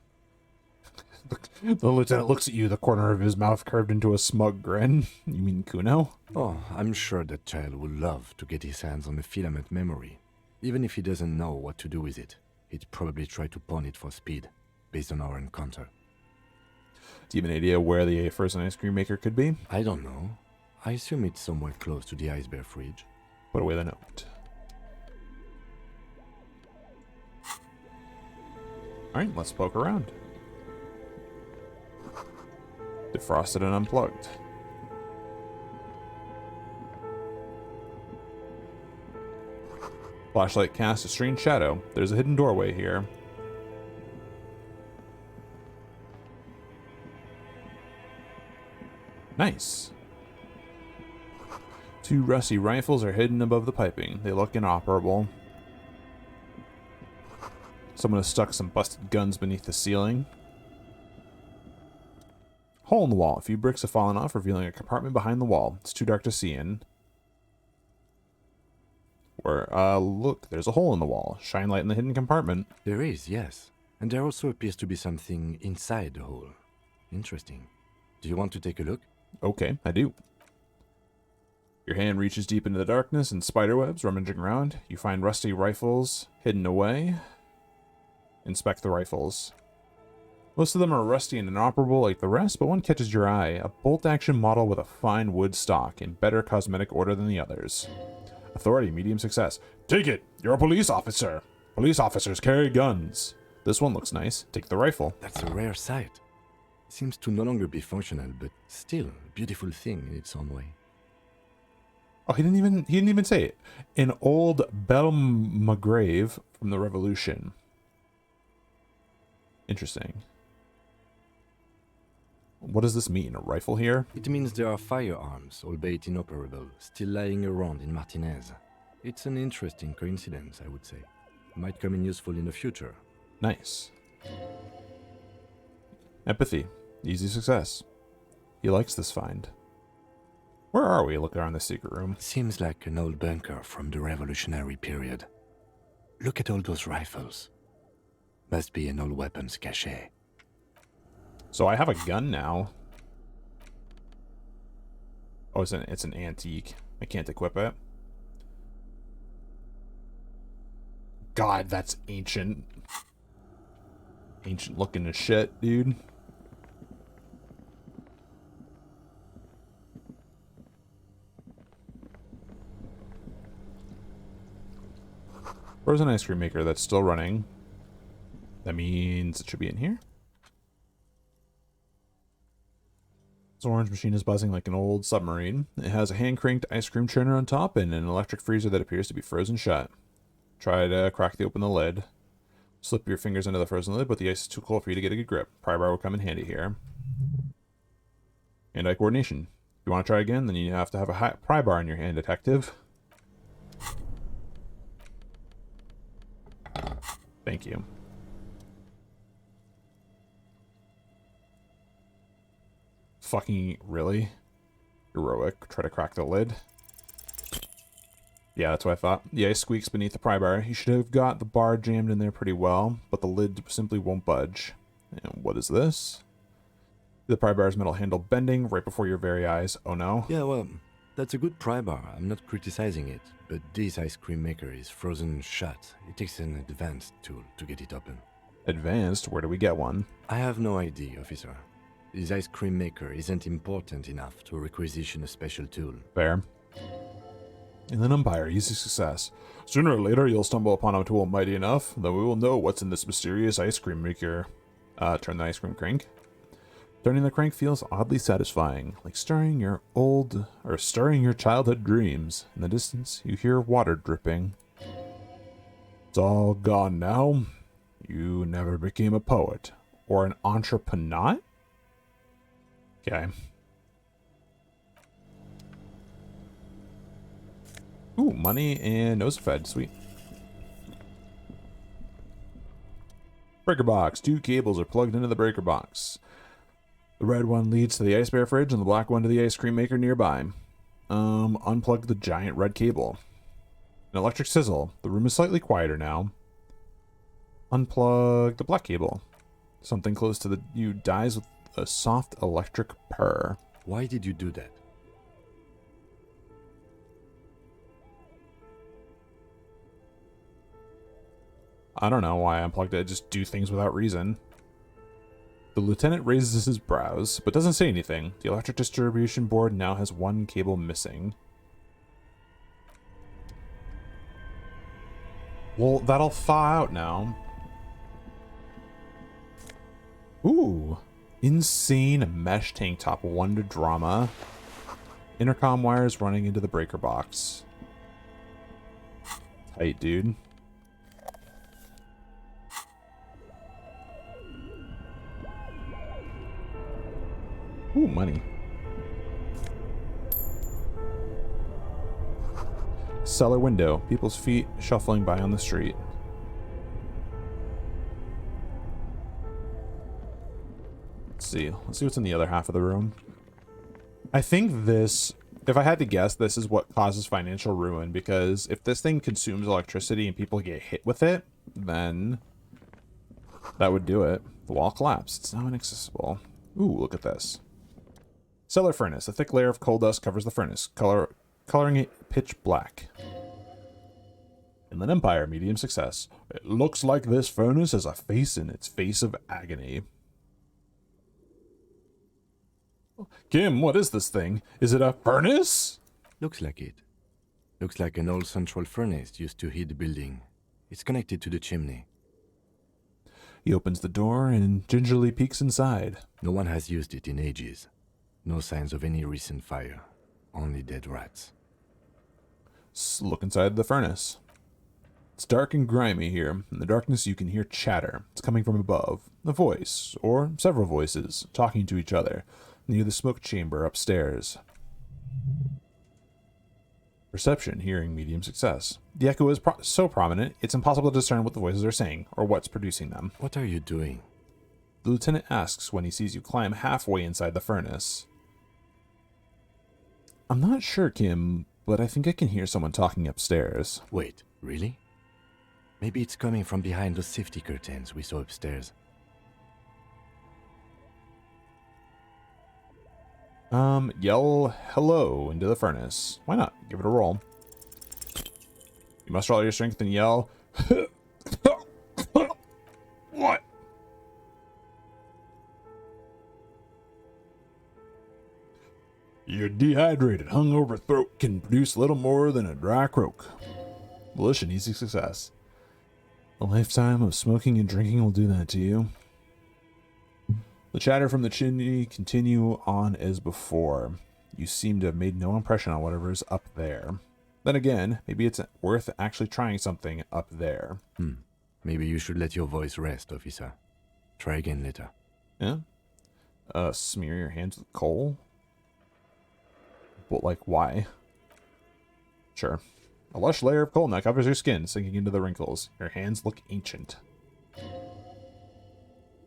The lieutenant looks at you, the corner of his mouth curved into a smug grin. You mean Kuno? Oh, I'm sure that child would love to get his hands on the filament memory. Even if he doesn't know what to do with it, he'd probably try to pawn it for speed, based on our encounter. Do you have an idea where the frozen ice cream maker could be? I don't know. I assume it's somewhere close to the ice bear fridge. Put away the note. Alright, let's poke around. Defrosted and unplugged. Flashlight casts a strange shadow. There's a hidden doorway here. Nice. 2 rusty rifles are hidden above the piping. They look inoperable. Someone has stuck some busted guns beneath the ceiling. Hole in the wall. A few bricks have fallen off, revealing a compartment behind the wall. It's too dark to see in. Look, there's a hole in the wall. Shine light in the hidden compartment. There is, yes. And there also appears to be something inside the hole. Interesting. Do you want to take a look? Okay, I do. Your hand reaches deep into the darkness and spiderwebs rummaging around. You find rusty rifles hidden away. Inspect the rifles. Most of them are rusty and inoperable like the rest, but one catches your eye. A bolt-action model with a fine wood stock in better cosmetic order than the others. Authority, medium success. Take it! You're a police officer! Police officers carry guns. This one looks nice. Take the rifle. That's a rare sight. It seems to no longer be functional, but still a beautiful thing in its own way. Oh, he didn't even say it. An old Belmagrave from the Revolution. Interesting. What does this mean? A rifle here? It means there are firearms, albeit inoperable, still lying around in Martinez. It's an interesting coincidence, I would say. Might come in useful in the future. Nice. Empathy. Easy success. He likes this find. Where are we? Look around the secret room. Seems like an old bunker from the revolutionary period. Look at all those rifles. Must be an old weapons cache. So I have a gun now. Oh, it's an antique. I can't equip it. God, that's ancient. Ancient looking as shit, dude. Frozen ice cream maker that's still running. That means it should be in here. This orange machine is buzzing like an old submarine. It has a hand-cranked ice cream churner on top and an electric freezer that appears to be frozen shut. Try to open the lid. Slip your fingers into the frozen lid, but the ice is too cold for you to get a good grip. Pry bar will come in handy here. Hand-eye coordination. If you want to try again, then you have to have a pry bar in your hand, detective. Thank you. Fucking really? Heroic. Try to crack the lid. Yeah, that's what I thought. The ice squeaks beneath the pry bar. You should have got the bar jammed in there pretty well, but the lid simply won't budge. And what is this? The pry bar's metal handle bending right before your very eyes. Oh no. Yeah, well, that's a good pry bar. I'm not criticizing it, but this ice cream maker is frozen shut. It takes an advanced tool to get it open. Advanced? Where do we get one? I have no idea, officer. This ice cream maker isn't important enough to requisition a special tool. Fair. And then umpire, easy success. Sooner or later, you'll stumble upon a tool mighty enough, then we will know what's in this mysterious ice cream maker. Turn the ice cream crank. Turning the crank feels oddly satisfying, like stirring your childhood dreams. In the distance, you hear water dripping. It's all gone now. You never became a poet or an entrepreneur? Okay. Ooh, money and nose fed. Sweet. Breaker box. 2 cables are plugged into the breaker box. The red one leads to the ice bear fridge and the black one to the ice cream maker nearby. Unplug the giant red cable. An electric sizzle. The room is slightly quieter now. Unplug the black cable. Something close to you dies with a soft electric purr. Why did you do that? I don't know why I unplugged it. I just do things without reason. The lieutenant raises his brows, but doesn't say anything. The electric distribution board now has one cable missing. Well, that'll thaw out now. Ooh. Insane mesh tank top wonder drama. Intercom wires running into the breaker box. Tight, dude. Ooh, money. Cellar window. People's feet shuffling by on the street. Let's see. Let's see what's in the other half of the room. I think this, if I had to guess, this is what causes financial ruin, because if this thing consumes electricity and people get hit with it, then that would do it. The wall collapsed. It's now inaccessible. Ooh, look at this. Cellar furnace. A thick layer of coal dust covers the furnace, coloring it pitch black. Inland Empire, medium success. It looks like this furnace has a face in its face of agony. Kim, what is this thing? Is it a furnace? Looks like it. Looks like an old central furnace used to heat the building. It's connected to the chimney. He opens the door and gingerly peeks inside. No one has used it in ages. No signs of any recent fire. Only dead rats. Look inside the furnace. It's dark and grimy here. In the darkness you can hear chatter. It's coming from above. A voice, or several voices, talking to each other, near the smoke chamber upstairs. Perception, hearing, medium success. The echo is so prominent, it's impossible to discern what the voices are saying, or what's producing them. What are you doing? The lieutenant asks when he sees you climb halfway inside the furnace. I'm not sure, Kim, but I think I can hear someone talking upstairs. Wait, really? Maybe it's coming from behind those safety curtains we saw upstairs. Yell hello into the furnace. Why not? Give it a roll. You muster all your strength and yell. What? Your dehydrated, hungover throat can produce little more than a dry croak. Volition, easy success. A lifetime of smoking and drinking will do that to you. The chatter from the chimney continue on as before. You seem to have made no impression on whatever is up there. Then again, maybe it's worth actually trying something up there. Maybe you should let your voice rest, officer. Try again later. Yeah? Smear your hands with coal? But, like, why? Sure. A lush layer of coal now covers your skin, sinking into the wrinkles. Your hands look ancient.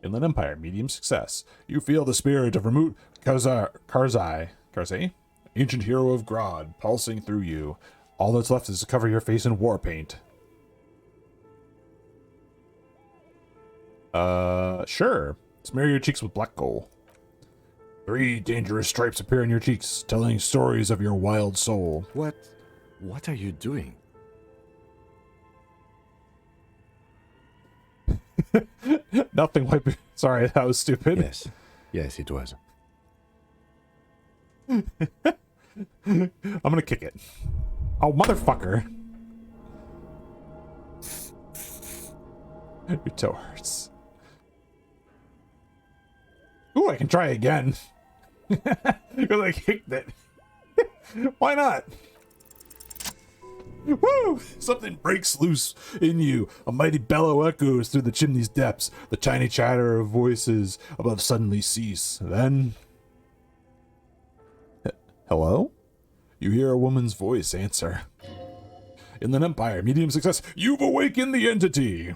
Inland Empire, medium success. You feel the spirit of Ramut Karzai, ancient hero of Grodd, pulsing through you. All that's left is to cover your face in war paint. Sure. Smear your cheeks with black coal. 3 dangerous stripes appear on your cheeks, telling stories of your wild soul. What are you doing? Nothing wipe. Sorry, that was stupid. Yes, it was. I'm gonna kick it. Oh, motherfucker. Your toe hurts. Ooh, I can try again. Because I kicked it. Why not? Woo! Something breaks loose in you. A mighty bellow echoes through the chimney's depths. The tiny chatter of voices above suddenly cease. Then... Hello? You hear a woman's voice answer. Inland Empire, medium success. You've awakened the entity!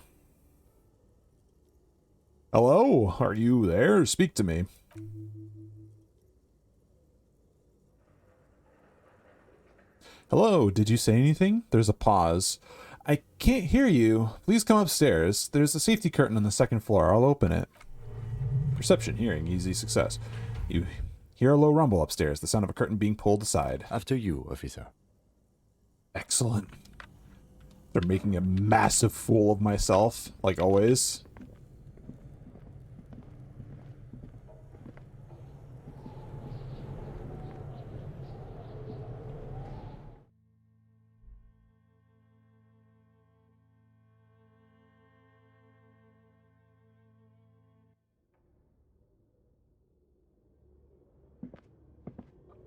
Hello? Are you there? Speak to me. Hello, did you say anything? There's a pause. I can't hear you. Please come upstairs. There's a safety curtain on the 2nd floor. I'll open it. Perception, hearing, easy success. You hear a low rumble upstairs, the sound of a curtain being pulled aside. After you, officer. Excellent. They're making a massive fool of myself, like always.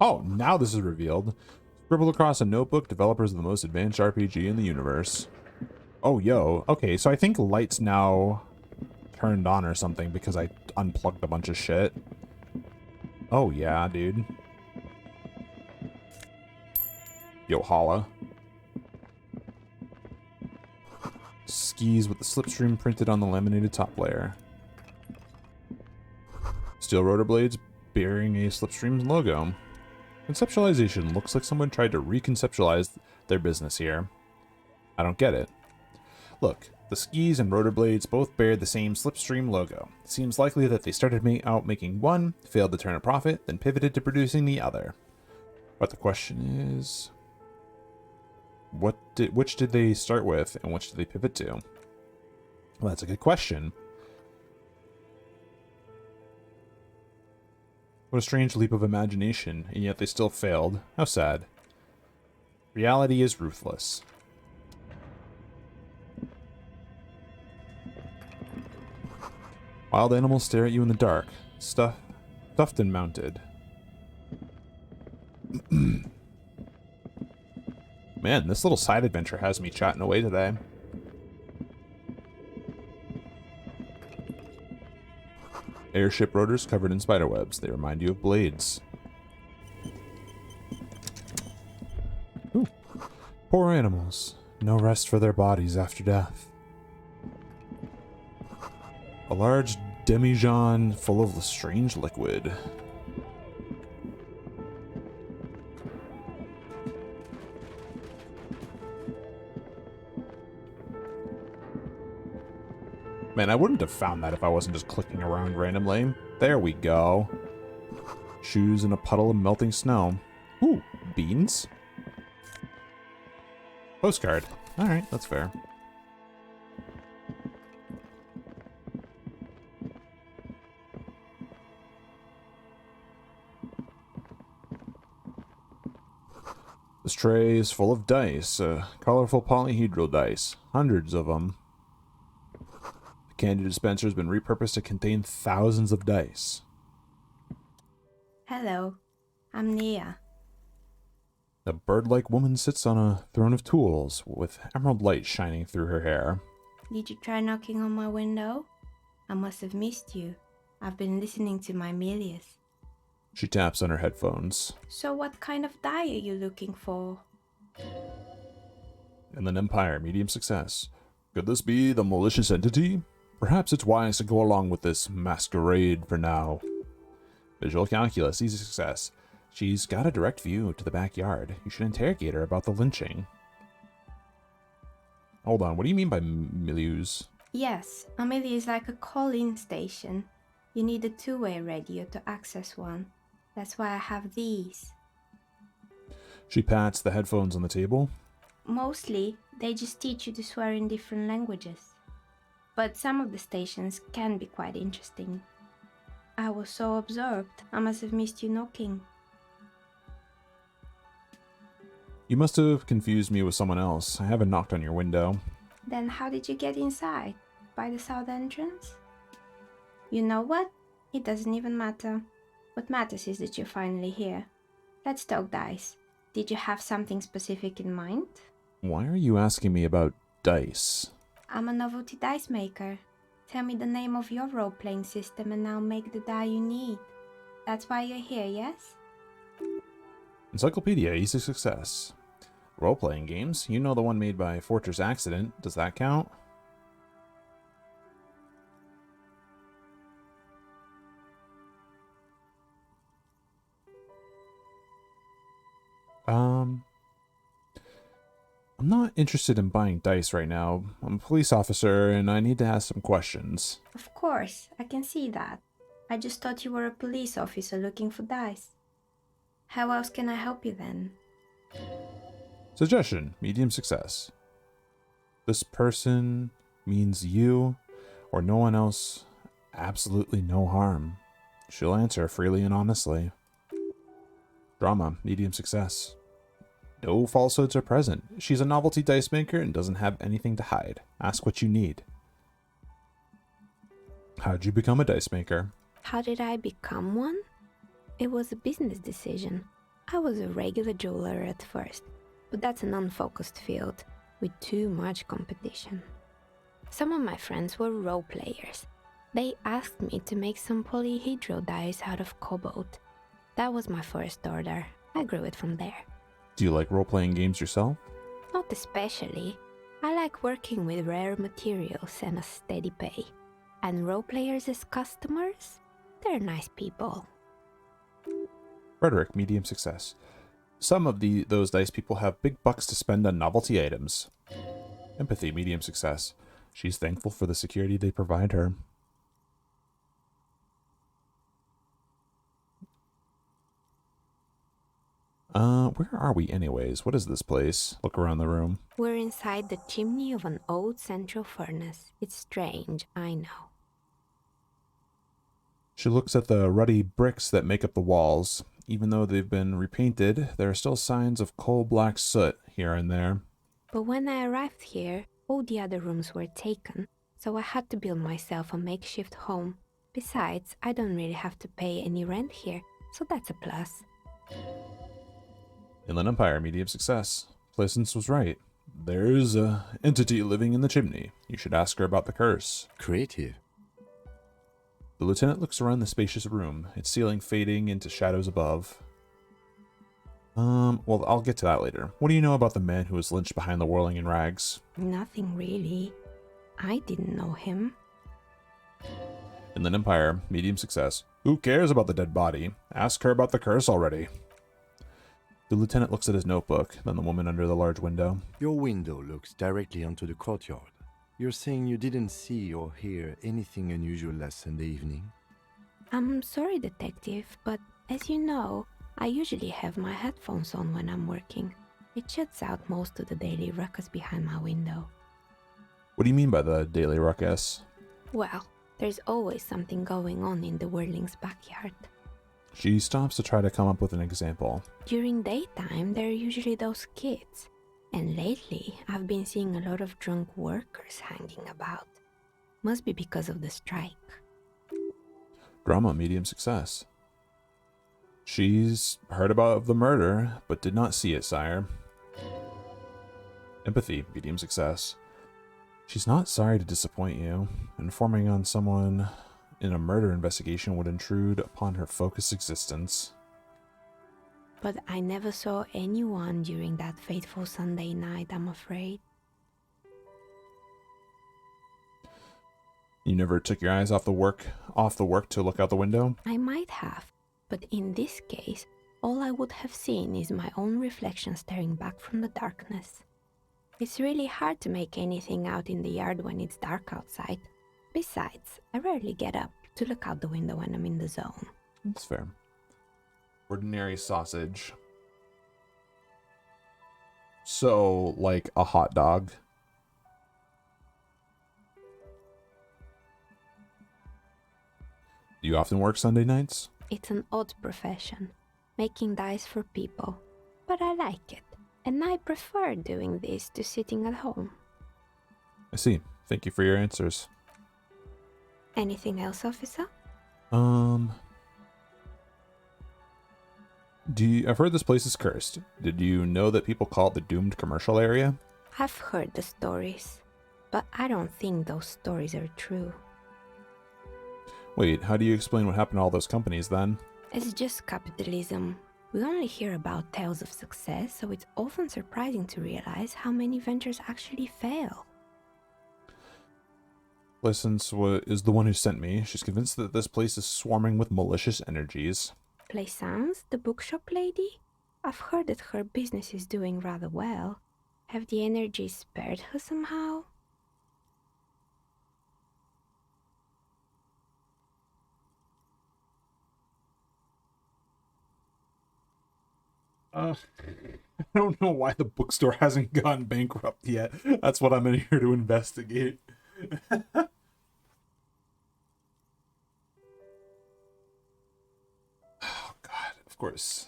Oh, now this is revealed. Scribbled across a notebook, developers of the most advanced RPG in the universe. Oh, yo. Okay, so I think light's now turned on or something because I unplugged a bunch of shit. Oh, yeah, dude. Yo, holla. Skis with the slipstream printed on the laminated top layer. Steel rotor blades bearing a slipstream logo. Conceptualization looks like someone tried to reconceptualize their business here. I don't get it. Look, the skis and rotor blades both bear the same slipstream logo. It seems likely that they started out making one, failed to turn a profit, then pivoted to producing the other. But the question is, which did they start with and which did they pivot to? Well, that's a good question. What a strange leap of imagination, and yet they still failed. How sad. Reality is ruthless. Wild animals stare at you in the dark, stuffed and mounted. Man, this little side adventure has me chatting away today. Airship rotors covered in spiderwebs. They remind you of blades. Ooh. Poor animals. No rest for their bodies after death. A large demijohn full of strange liquid. Man, I wouldn't have found that if I wasn't just clicking around randomly. There we go. Shoes in a puddle of melting snow. Ooh, beans? Postcard. Alright, that's fair. This tray is full of dice, colorful polyhedral dice. Hundreds of them. Candy dispenser has been repurposed to contain thousands of dice. Hello, I'm Nia. A bird-like woman sits on a throne of tools with emerald light shining through her hair. Did you try knocking on my window? I must have missed you. I've been listening to my Melius. She taps on her headphones. So what kind of die are you looking for? Inland Empire, medium success. Could this be the malicious entity? Perhaps it's wise to go along with this masquerade for now. Visual calculus, easy success. She's got a direct view to the backyard. You should interrogate her about the lynching. Hold on, what do you mean by milius? Yes, a Meli is like a call-in station. You need a two-way radio to access one. That's why I have these. She pats the headphones on the table. Mostly, they just teach you to swear in different languages. But some of the stations can be quite interesting. I was so absorbed, I must have missed you knocking. You must have confused me with someone else. I haven't knocked on your window. Then how did you get inside? By the south entrance? You know what? It doesn't even matter. What matters is that you're finally here. Let's talk dice. Did you have something specific in mind? Why are you asking me about dice? I'm a novelty dice maker. Tell me the name of your role-playing system and I'll make the die you need. That's why you're here, yes? Encyclopedia, easy success. Role-playing games? You know the one made by Fortress Accident. Does that count? I'm not interested in buying dice right now. I'm a police officer and I need to ask some questions. Of course, I can see that. I just thought you were a police officer looking for dice. How else can I help you then? Suggestion, medium success. this person means you or no one else absolutely no harm. She'll answer freely and honestly. Drama, medium success. No falsehoods are present. She's a novelty dice maker and doesn't have anything to hide. Ask what you need. How'd you become a dice maker? How did I become one? It was a business decision. I was a regular jeweler at first, but that's an unfocused field with too much competition. Some of my friends were role players. They asked me to make some polyhedral dice out of cobalt. That was my first order. I grew it from there. Do you like role-playing games yourself? Not especially. I like working with rare materials and a steady pay. And role players as customers? They're nice people. Frederick, medium success. Some of those dice people have big bucks to spend on novelty items. Empathy, medium success. She's thankful for the security they provide her. Where are we anyways? What is this place? Look around the room. We're inside the chimney of an old central furnace. It's strange, I know. She looks at the ruddy bricks that make up the walls. Even though they've been repainted, there are still signs of coal-black soot here and there. But when I arrived here, all the other rooms were taken, so I had to build myself a makeshift home. Besides, I don't really have to pay any rent here, so that's a plus. Inland Empire, medium success. Placence was right. There's a entity living in the chimney. You should ask her about the curse. Creative. The lieutenant looks around the spacious room, its ceiling fading into shadows above. Well, I'll get to that later. What do you know about the man who was lynched behind the whirling in rags? Nothing really. I didn't know him. Inland Empire, medium success. Who cares about the dead body? Ask her about the curse already. The lieutenant looks at his notebook, then the woman under the large window. Your window looks directly onto the courtyard. You're saying you didn't see or hear anything unusual last Sunday evening? I'm sorry, detective, but as you know, I usually have my headphones on when I'm working. It shuts out most of the daily ruckus behind my window. What do you mean by the daily ruckus? Well, there's always something going on in the Whirling's backyard. She stops to try to come up with an example. During daytime, there are usually those kids. And lately, I've been seeing a lot of drunk workers hanging about. Must be because of the strike. Drama, medium success. She's heard about the murder, but did not see it, sire. Empathy, medium success. She's not sorry to disappoint you. Informing on someone in a murder investigation would intrude upon her focused existence. But I never saw anyone during that fateful Sunday night, I'm afraid. You never took your eyes off the work to look out the window? I might have, but in this case, all I would have seen is my own reflection staring back from the darkness. It's really hard to make anything out in the yard when it's dark outside. Besides, I rarely get up to look out the window when I'm in the zone. That's fair. Ordinary sausage. So, like a hot dog. Do you often work Sunday nights? It's an odd profession, making dice for people, but I like it, and I prefer doing this to sitting at home. I see. Thank you for your answers. Anything else, officer? I've heard this place is cursed. Did you know that people call it the doomed commercial area? I've heard the stories, but I don't think those stories are true. Wait, how do you explain what happened to all those companies then? It's just capitalism. We only hear about tales of success, so it's often surprising to realize how many ventures actually fail. License is the one who sent me. She's convinced that this place is swarming with malicious energies. Plaisance, the bookshop lady? I've heard that her business is doing rather well. Have the energies spared her somehow? I don't know why the bookstore hasn't gone bankrupt yet. That's what I'm in here to investigate. Oh, God, of course.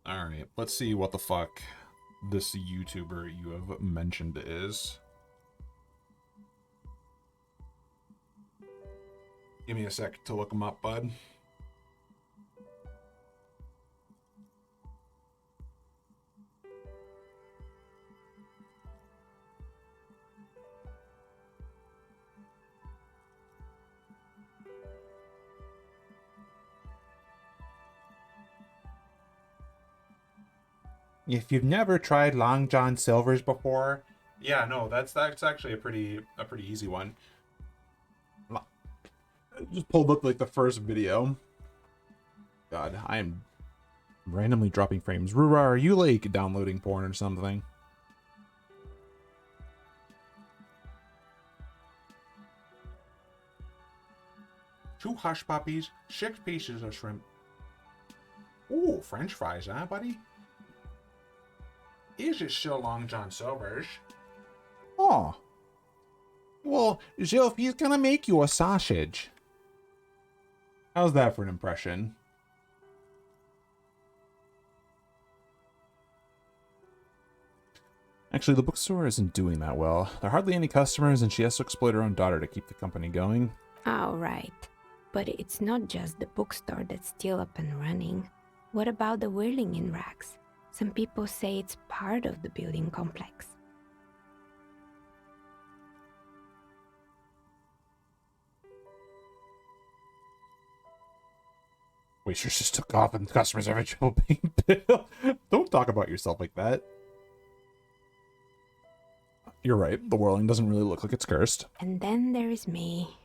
Alright, let's see what the fuck this YouTuber you have mentioned is. Give me a sec to look him up, bud. If you've never tried Long John Silver's before, yeah, no, that's actually a pretty easy one. Just pulled up like the first video. God, I am randomly dropping frames. Rura, are you like downloading porn or something? Two hush puppies, 6 pieces of shrimp. Ooh, French fries, huh, buddy? Is it still Long John Silver's? Oh. Well, Zilf, he's gonna make you a sausage. How's that for an impression? Actually, the bookstore isn't doing that well. There are hardly any customers, and she has to exploit her own daughter to keep the company going. All right. But it's not just the bookstore that's still up and running. What about the whirling in racks? Some people say it's part of the building complex. Waitress just took off and the customers are trouble paying bill. Don't talk about yourself like that. You're right. The whirling doesn't really look like it's cursed. And then there is me.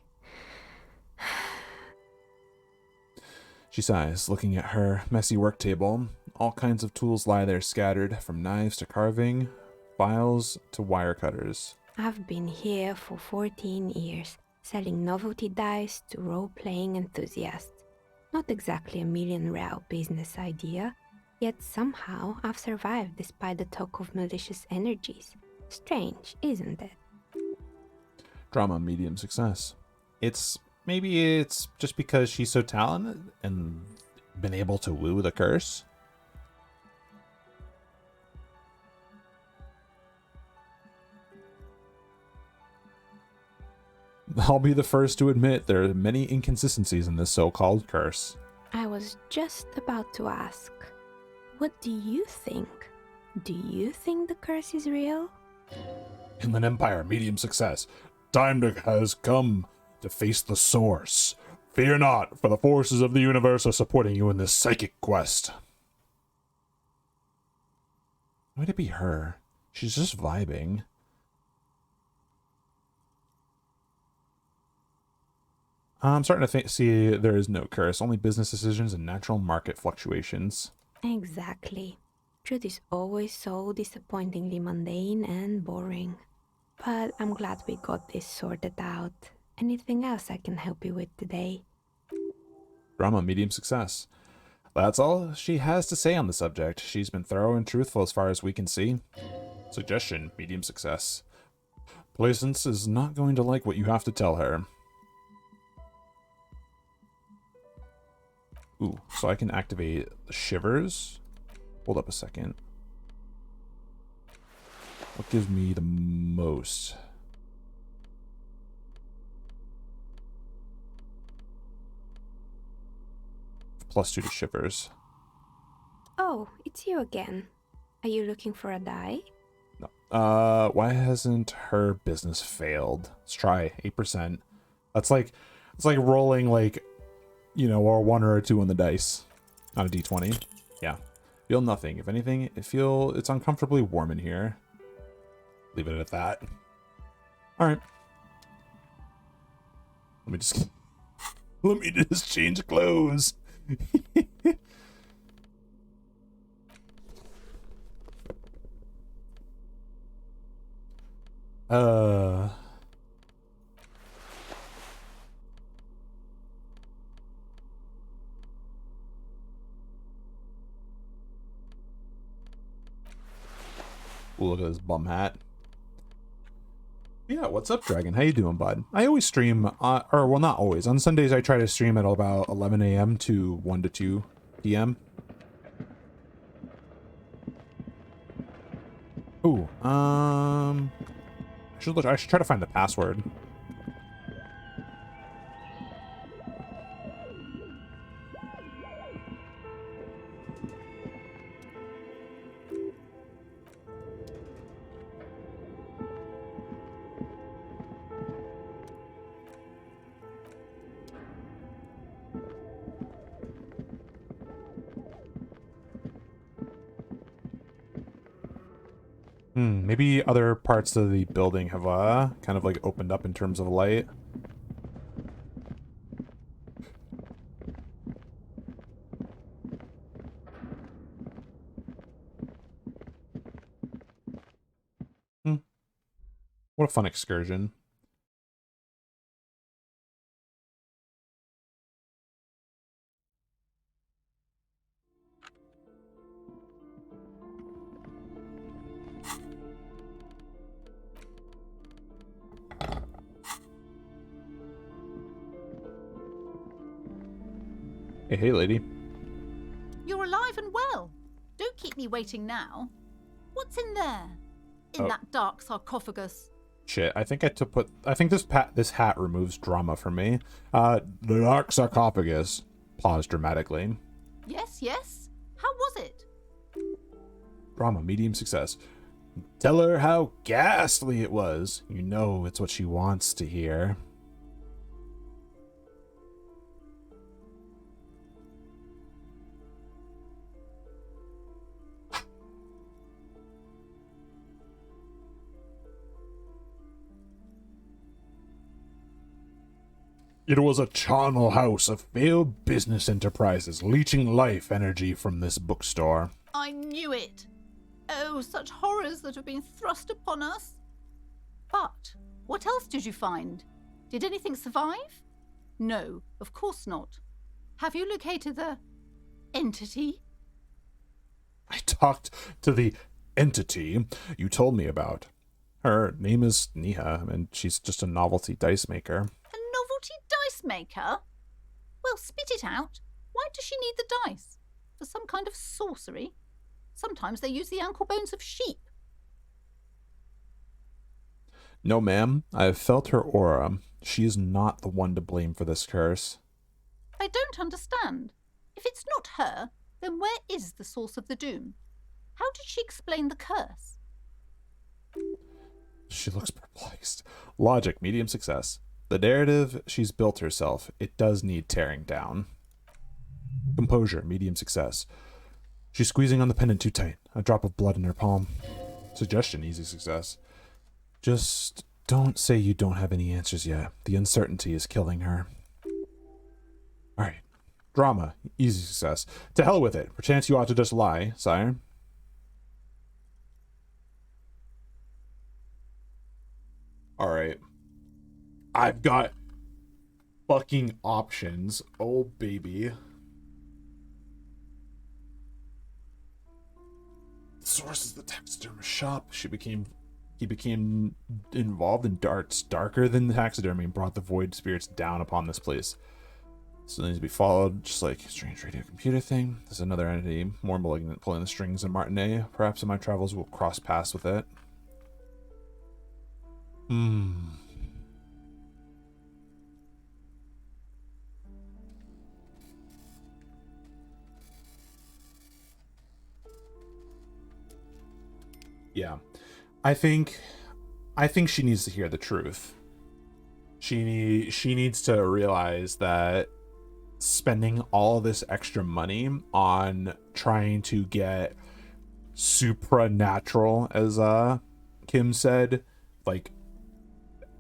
She sighs, looking at her messy work table. All kinds of tools lie there scattered, from knives to carving, files to wire cutters. I've been here for 14 years, selling novelty dice to role-playing enthusiasts. Not exactly a million-real business idea, yet somehow I've survived despite the talk of malicious energies. Strange, isn't it? Drama, medium success. Maybe it's just because she's so talented and been able to woo the curse. I'll be the first to admit there are many inconsistencies in this so-called curse. I was just about to ask, what do you think? Do you think the curse is real? Inland Empire, medium success. Time has come to face the source. Fear not, for the forces of the universe are supporting you in this psychic quest. Might it be her? She's just vibing. I'm starting to see there is no curse, only business decisions and natural market fluctuations. Exactly. Truth is always so disappointingly mundane and boring. But I'm glad we got this sorted out. Anything else I can help you with today? Drama, medium success. That's all she has to say on the subject. She's been thorough and truthful as far as we can see. Suggestion, medium success. Placence is not going to like what you have to tell her. Ooh, so I can activate the shivers. Hold up a second. What gives me the most? +2 to shivers. Oh, it's you again. Are you looking for a die? No. Why hasn't her business failed? Let's try 8%. It's like rolling like, you know, or 1 or a 2 on the dice. Not a d20. Yeah. Feel nothing. If anything, it's uncomfortably warm in here. Leave it at that. Alright. Let me just change clothes. Ooh, look at this bum hat. Yeah, what's up, Dragon? How you doing, bud? I always stream, or well, not always. On Sundays, I try to stream at about 11 a.m. to 1 to 2 p.m. Ooh, I should try to find the password. Maybe other parts of the building have kind of like opened up in terms of light. What a fun excursion. Hey, lady. You're alive and well. Don't keep me waiting now. What's in there? In that dark sarcophagus? Shit, I think I think this hat removes drama for me. The dark sarcophagus. Pause dramatically. Yes, yes. How was it? Drama, medium success. Tell her how ghastly it was. You know it's what she wants to hear. It was a charnel house of failed business enterprises, leeching life energy from this bookstore. I knew it. Oh, such horrors that have been thrust upon us. But what else did you find? Did anything survive? No, of course not. Have you located the entity? I talked to the entity you told me about. Her name is Niha, and she's just a novelty dice maker. A novelty dice maker? Well, spit it out. Why does she need the dice? For some kind of sorcery? Sometimes they use the ankle bones of sheep. No, ma'am. I have felt her aura. She is not the one to blame for this curse. I don't understand. If it's not her, then where is the source of the doom? How did she explain the curse? She looks perplexed. Logic, medium success. The narrative, she's built herself. It does need tearing down. Composure, medium success. She's squeezing on the pendant too tight. A drop of blood in her palm. Suggestion, easy success. Just don't say you don't have any answers yet. The uncertainty is killing her. Alright. Drama, easy success. To hell with it. Perchance you ought to just lie, sire. Alright. I've got fucking options. Oh, baby. The source is the taxidermist shop. He became involved in darts darker than the taxidermy and brought the void spirits down upon this place. So it needs to be followed, just like a strange radio computer thing. There's another entity, more malignant, pulling the strings in Martinet. Perhaps in my travels we'll cross paths with it. Yeah. I think she needs to hear the truth. She needs to realize that spending all this extra money on trying to get supranatural, as Kim said, like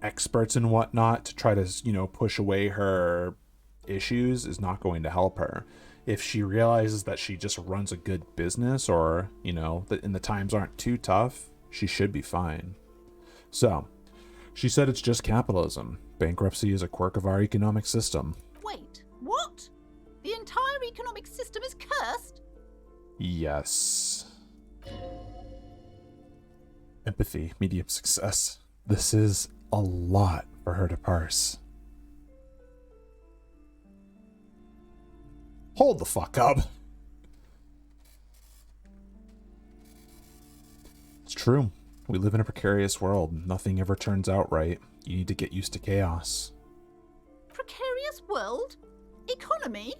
experts and whatnot, to try to, you know, push away her issues is not going to help her. If she realizes that she just runs a good business, or, you know, that in the times aren't too tough, she should be fine. So, she said it's just capitalism. Bankruptcy is a quirk of our economic system. Wait, what? The entire economic system is cursed? Yes. Empathy, medium success. This is a lot for her to parse. Hold the fuck up. It's true. We live in a precarious world. Nothing ever turns out right. You need to get used to chaos. Precarious world? Economy?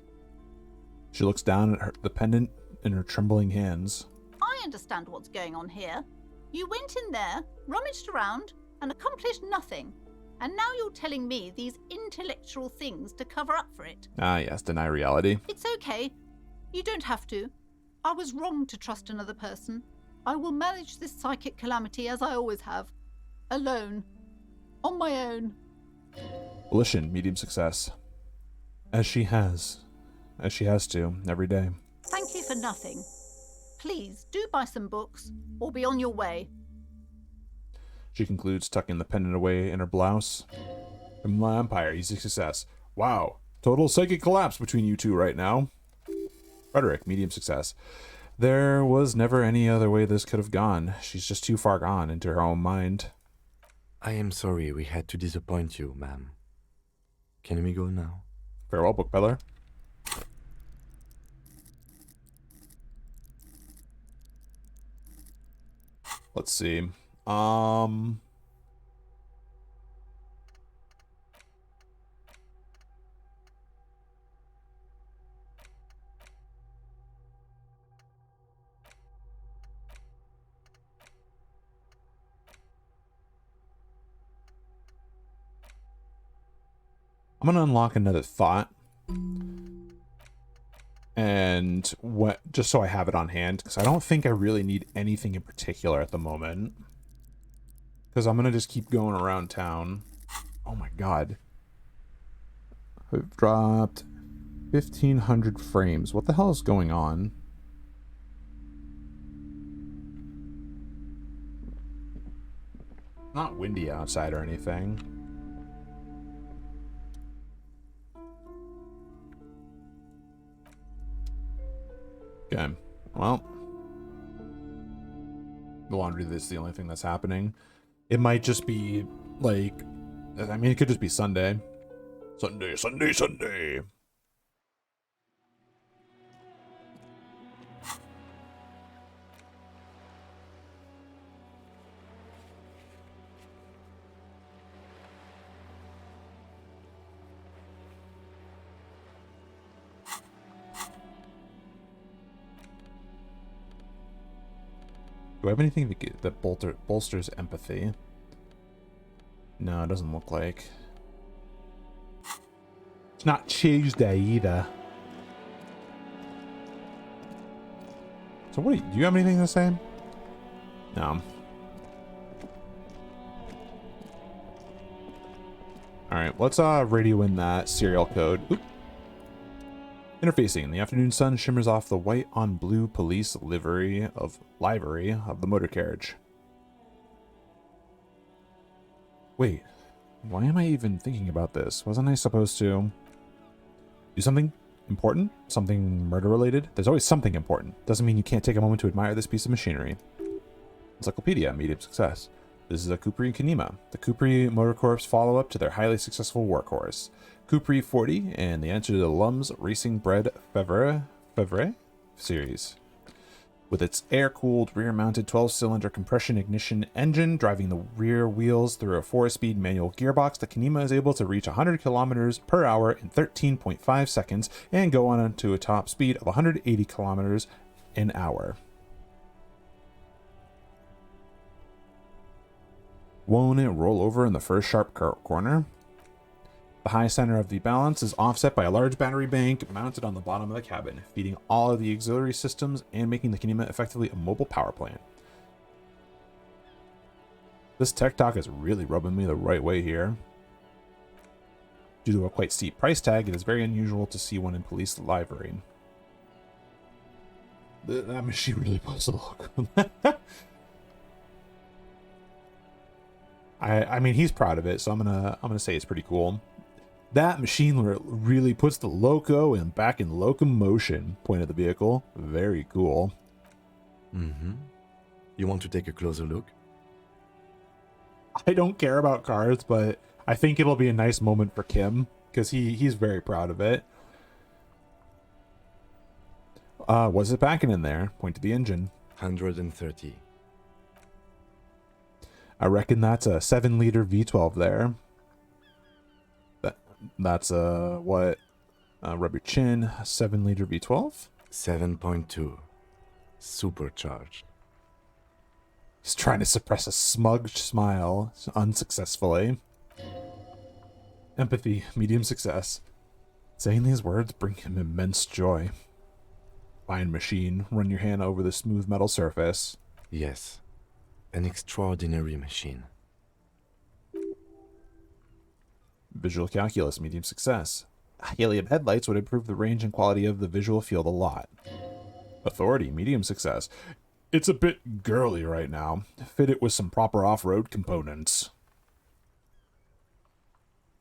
She looks down at the pendant in her trembling hands. I understand what's going on here. You went in there, rummaged around, and accomplished nothing. And now you're telling me these intellectual things to cover up for it. Ah, yes, deny reality. It's okay. You don't have to. I was wrong to trust another person. I will manage this psychic calamity as I always have. Alone. On my own. Volition, medium success. As she has to, every day. Thank you for nothing. Please, do buy some books, or be on your way. She concludes, tucking the pendant away in her blouse. Empire, easy success. Wow, total psychic collapse between you two right now. Frederick, medium success. There was never any other way this could have gone. She's just too far gone into her own mind. I am sorry we had to disappoint you, ma'am. Can we go now? Farewell, bookpeddler. Let's see. I'm gonna unlock another thought, and what, just so I have it on hand, because I don't think I really need anything in particular at the moment. Because I'm gonna just keep going around town. Oh my god, I've dropped 1,500 frames. What the hell is going on? Not windy outside or anything. Okay, well, the laundry, this is the only thing that's happening. It might just be, like, I mean, it could just be Sunday. Sunday. Do I have anything that bolsters empathy? No, it doesn't look like. It's not Tuesday either. So what do you have anything to say? No. Alright, let's radio in that serial code. Oop. Interfacing. The afternoon sun shimmers off the white on blue police livery of the motor carriage. Wait, why am I even thinking about this? Wasn't I supposed to do something important? Something murder related? There's always something important. Doesn't mean you can't take a moment to admire this piece of machinery. Encyclopedia, medium success. This is a Kukri Kanima, the Kukri Motor Corps follow-up to their highly successful workhorse. Kukri 40 and the answer to the Lum's Racing Bred Fevre series. With its air-cooled, rear-mounted 12-cylinder compression ignition engine driving the rear wheels through a 4-speed manual gearbox, the Kanima is able to reach 100 kilometers per hour in 13.5 seconds and go on to a top speed of 180 kilometers an hour. Won't it roll over in the first sharp corner? The high center of the balance is offset by a large battery bank mounted on the bottom of the cabin, feeding all of the auxiliary systems and making the Kanima effectively a mobile power plant. This tech talk is really rubbing me the right way here. Due to a quite steep price tag, it is very unusual to see one in police livery. That machine really puts a look. I mean, he's proud of it, so I'm gonna say it's pretty cool. That machine really puts the loco back in locomotion. Point of the vehicle. Very cool. You want to take a closer look? I don't care about cars, but I think it'll be a nice moment for Kim because he's very proud of it. What's it packing in there? Point to the engine. 130. I reckon that's a 7-liter V12 there. That's what? Rub your chin. 7-liter V12. 7.2. Supercharged. He's trying to suppress a smug smile unsuccessfully. Empathy, medium success. Saying these words bring him immense joy. Fine machine, run your hand over the smooth metal surface. Yes. An extraordinary machine. Visual calculus, medium success. Helium headlights would improve the range and quality of the visual field a lot. Authority, medium success. It's a bit girly right now. Fit it with some proper off-road components.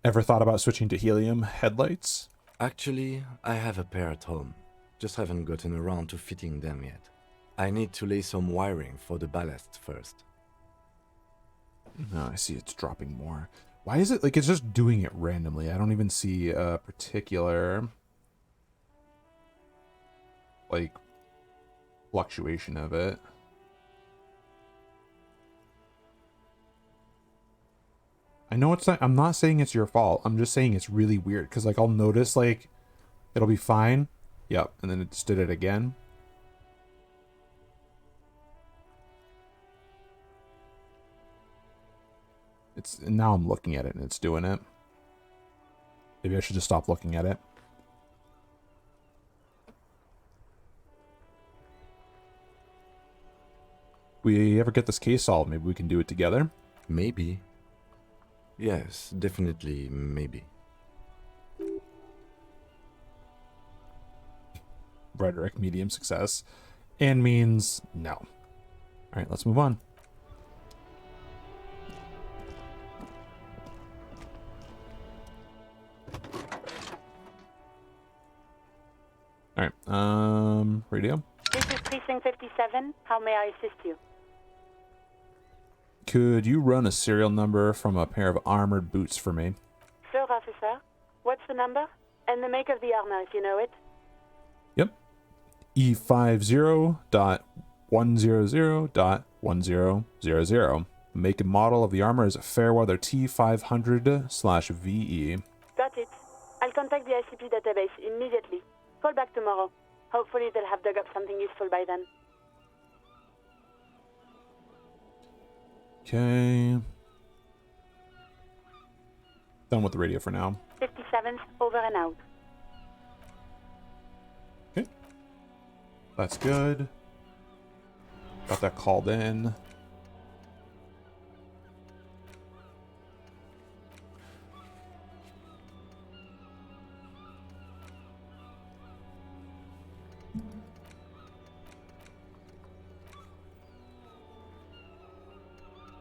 Ever thought about switching to helium headlights? Actually, I have a pair at home. Just haven't gotten around to fitting them yet. I need to lay some wiring for the ballast first. No, I see it's dropping more. Why is it like it's just doing it randomly? I don't even see a particular like fluctuation of it. I know it's not, I'm not saying it's your fault. I'm just saying it's really weird because like I'll notice like it'll be fine. Yep, and then it just did it again. It's now I'm looking at it and it's doing it. Maybe I should just stop looking at it. We ever get this case solved, maybe we can do it together. Maybe. Yes, definitely maybe. Rhetoric, medium success. And means no. Alright, let's move on. Alright, radio. This is Precinct 57. How may I assist you? Could you run a serial number from a pair of armored boots for me? Sure, officer. What's the number? And the make of the armor, if you know it. Yep. E50.100.1000. Make and model of the armor is a Fairweather T500/VE. Got it. I'll contact the ICP database immediately. Call back tomorrow. Hopefully they'll have dug up something useful by then. Okay. Done with the radio for now. 57th, over and out. Okay. That's good. Got that called in.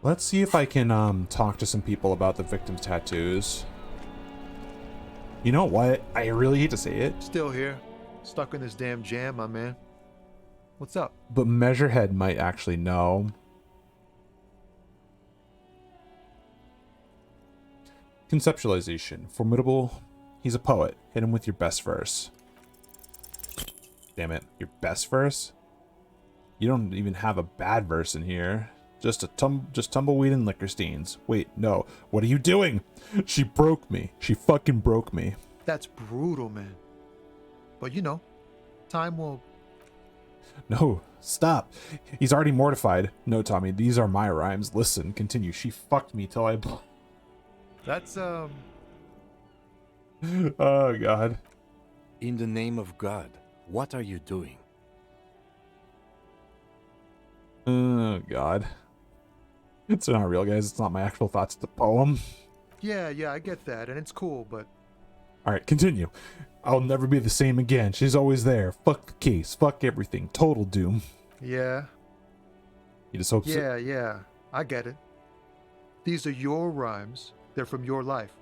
Let's see if I can talk to some people about the victim's tattoos. You know what? I really hate to say it, Still here. Stuck in this damn jam, my man. What's up? but Measurehead might actually know. Conceptualization. Formidable. He's a poet. Hit him with your best verse. Damn it. Your best verse? You don't even have a bad verse in here. Just tumbleweed and liquor stains. Wait, no. What are you doing? She broke me. She fucking broke me. That's brutal, man. But you know, time will... No, stop. He's already mortified. No, Tommy, these are my rhymes. Listen, continue. She fucked me till I... That's, Oh, God. In the name of God, what are you doing? Oh, God. It's not real, guys. It's not my actual thoughts. It's a poem. Yeah, I get that, and it's cool, but... Alright, continue. I'll never be the same again. She's always there. Fuck the case. Fuck everything. Total doom. Yeah, You just hope so. yeah, I get it. These are your rhymes. They're from your life.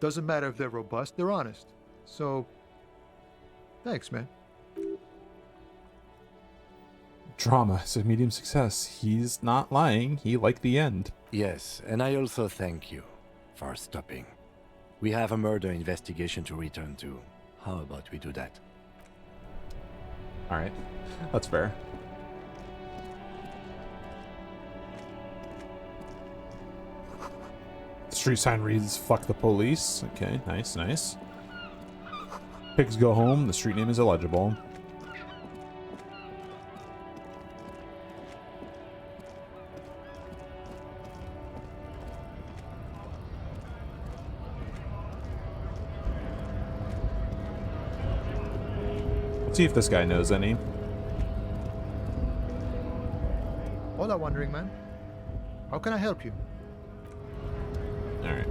Doesn't matter if they're robust, they're honest. So, thanks, man. Drama. Said medium success. He's not lying. He liked the end. Yes, and I also thank you for stopping. We have a murder investigation to return to. How about we do that? All right, that's fair. The street sign reads, "Fuck the police." Okay, nice, nice. Pigs go home. The street name is illegible. Let's see if this guy knows any. Hola, wandering man. How can I help you? Alright.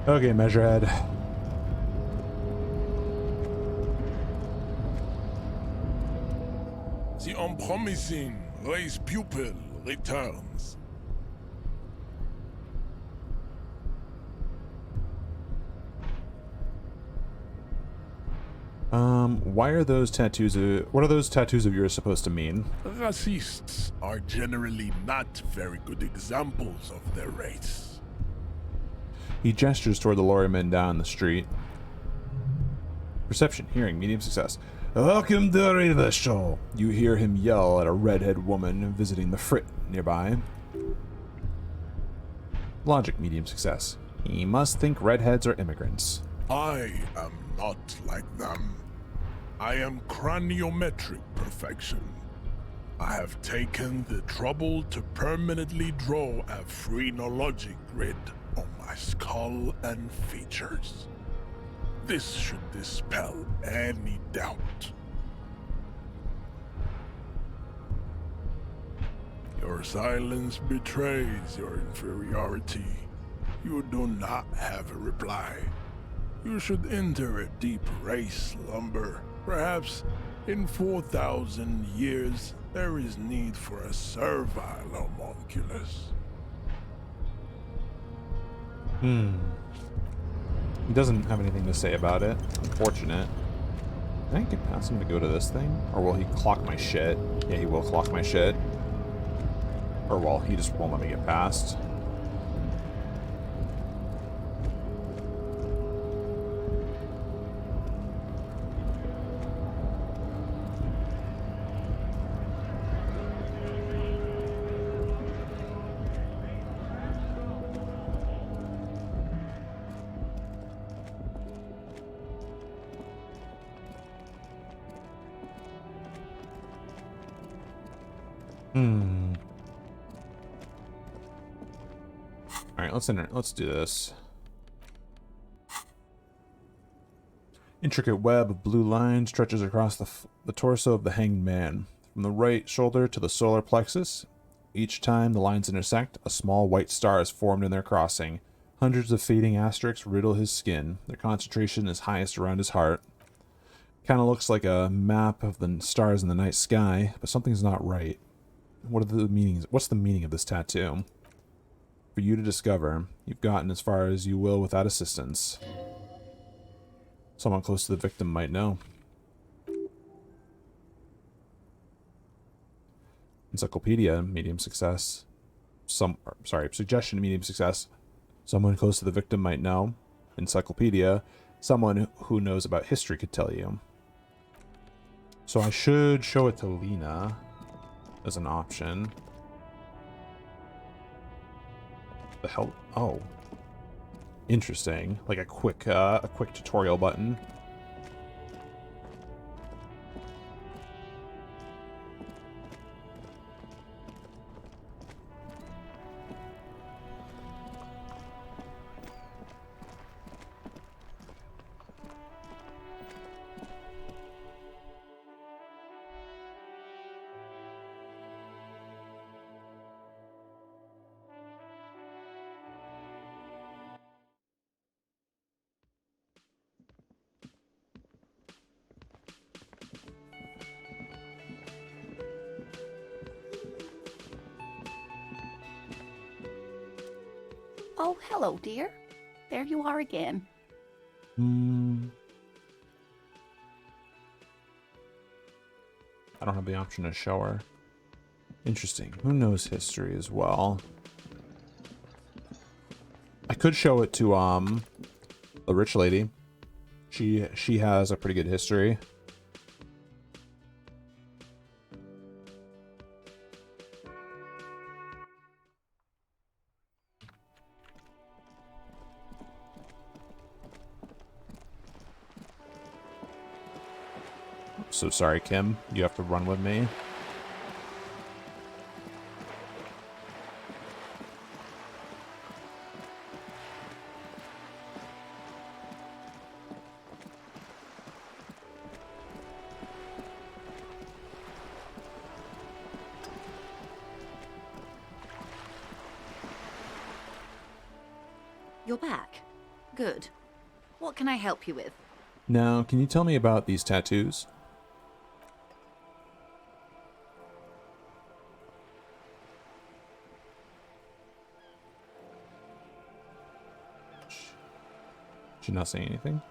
Okay, Measurehead. The unpromising race pupil returns. Why are those tattoos? What are those tattoos of yours supposed to mean? Racists are generally not very good examples of their race. He gestures toward the lorryman down the street. Perception, hearing, medium success. Welcome to the show. You hear him yell at a redhead woman visiting the Frit nearby. Logic, medium success. He must think redheads are immigrants. I am not like them. I am craniometric perfection. I have taken the trouble to permanently draw a phrenologic grid on my skull and features. This should dispel any doubt. Your silence betrays your inferiority. You do not have a reply. You should enter a deep race slumber. Perhaps in 4,000 years, there is need for a servile homunculus. He doesn't have anything to say about it. Unfortunate. Can I get past him to go to this thing? Or will he clock my shit? Yeah, he will clock my shit. Or well, he just won't let me get past. Alright, let's do this. Intricate web of blue lines stretches across the torso of the hanged man. From the right shoulder to the solar plexus, each time the lines intersect, a small white star is formed in their crossing. Hundreds of fading asterisks riddle his skin. Their concentration is highest around his heart. Kind of looks like a map of the stars in the night sky, but something's not right. What are the meanings? What's the meaning of this tattoo? For you to discover, you've gotten as far as you will without assistance. Someone close to the victim might know. Encyclopedia, medium success. Suggestion, medium success. Someone close to the victim might know. Encyclopedia, someone who knows about history could tell you. So I should show it to Lena as an option. The hell? Oh, interesting. Like a quick tutorial button. Oh, hello, dear. There you are again. I don't have the option to show her. Interesting. Who knows history as well? I could show it to a rich lady. She has a pretty good history. So sorry, Kim. You have to run with me. You're back. Good. What can I help you with? Now, can you tell me about these tattoos? She's not saying anything.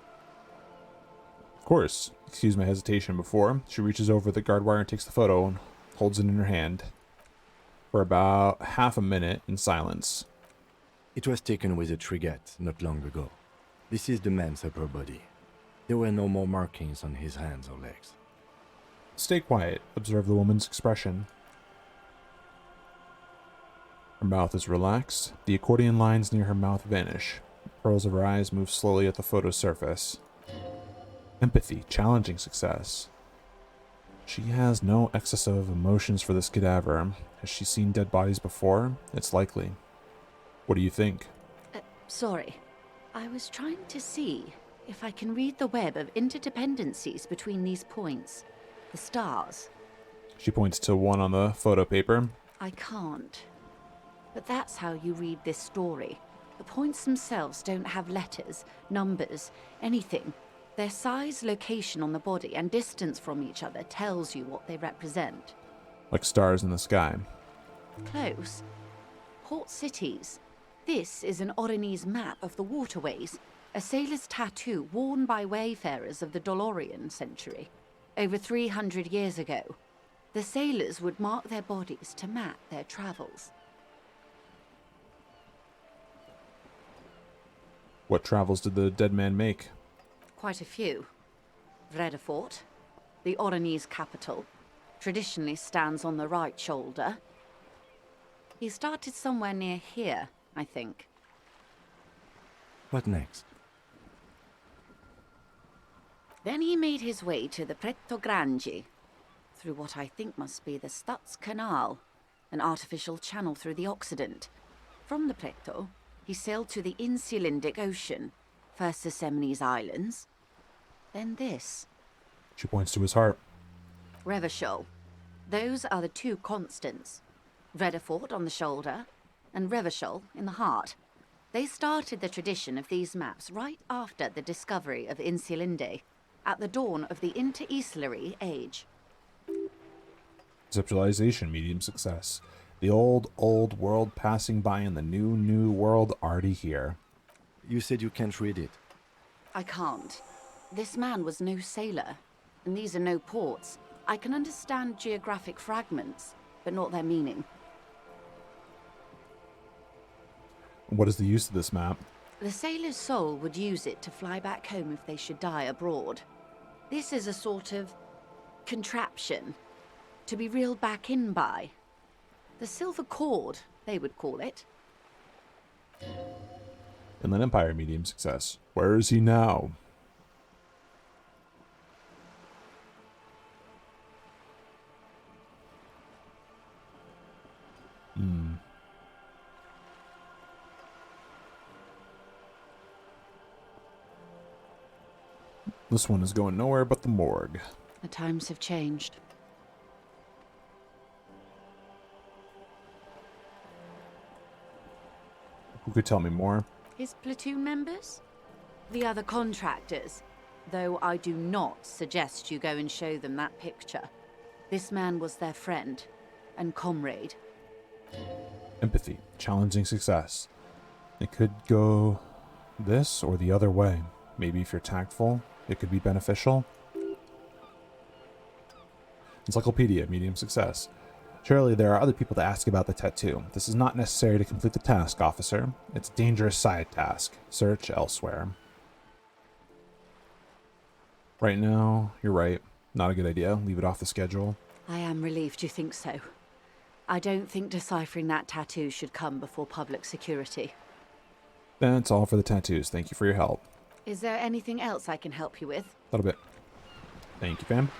Of course. Excuse my hesitation before. She reaches over the guard wire and takes the photo and holds it in her hand. For about half a minute in silence. It was taken with a trigette not long ago. This is the man's upper body. There were no more markings on his hands or legs. Stay quiet. Observe the woman's expression. Her mouth is relaxed. The accordion lines near her mouth vanish. The pearls of her eyes move slowly at the photo's surface. Empathy, challenging success. She has no excess of emotions for this cadaver. Has she seen dead bodies before? It's likely. What do you think? Sorry. I was trying to see if I can read the web of interdependencies between these points. The stars. She points to one on the photo paper. I can't. But that's how you read this story. The points themselves don't have letters, numbers, anything. Their size, location on the body, and distance from each other tells you what they represent. Like stars in the sky. Close. Port cities. This is an Oronese map of the waterways, a sailor's tattoo worn by wayfarers of the Dolorian century. Over 300 years ago, the sailors would mark their bodies to map their travels. What travels did the dead man make? Quite a few. Vredefort, the Oronese capital, traditionally stands on the right shoulder. He started somewhere near here, I think. What next? Then he made his way to the Pretto Grande, through what I think must be the Stutz Canal, an artificial channel through the Occident. From the Pretto, he sailed to the Insulindic Ocean, first the Semines Islands, then this. She points to his heart. Revachol. Those are the two constants. Vredefort on the shoulder, and Revachol in the heart. They started the tradition of these maps right after the discovery of Insulinde, at the dawn of the Interinsulary Age. Conceptualization, medium success. The old world passing by and the new world already here. You said you can't read it. I can't. This man was no sailor, and these are no ports. I can understand geographic fragments, but not their meaning. What is the use of this map? The sailor's soul would use it to fly back home if they should die abroad. This is a sort of contraption to be reeled back in by. The silver cord, they would call it. Inland Empire, medium success. Where is he now? This one is going nowhere but the morgue. The times have changed. Who could tell me more? His platoon members? The other contractors. Though I do not suggest you go and show them that picture. This man was their friend and comrade. Empathy, challenging success. It could go this or the other way. Maybe if you're tactful, it could be beneficial. Encyclopedia, medium success. Surely there are other people to ask about the tattoo. This is not necessary to complete the task, officer. It's a dangerous side task. Search elsewhere. Right now, you're right. Not a good idea. Leave it off the schedule. I am relieved you think so. I don't think deciphering that tattoo should come before public security. That's all for the tattoos. Thank you for your help. Is there anything else I can help you with? A little bit. Thank you, fam.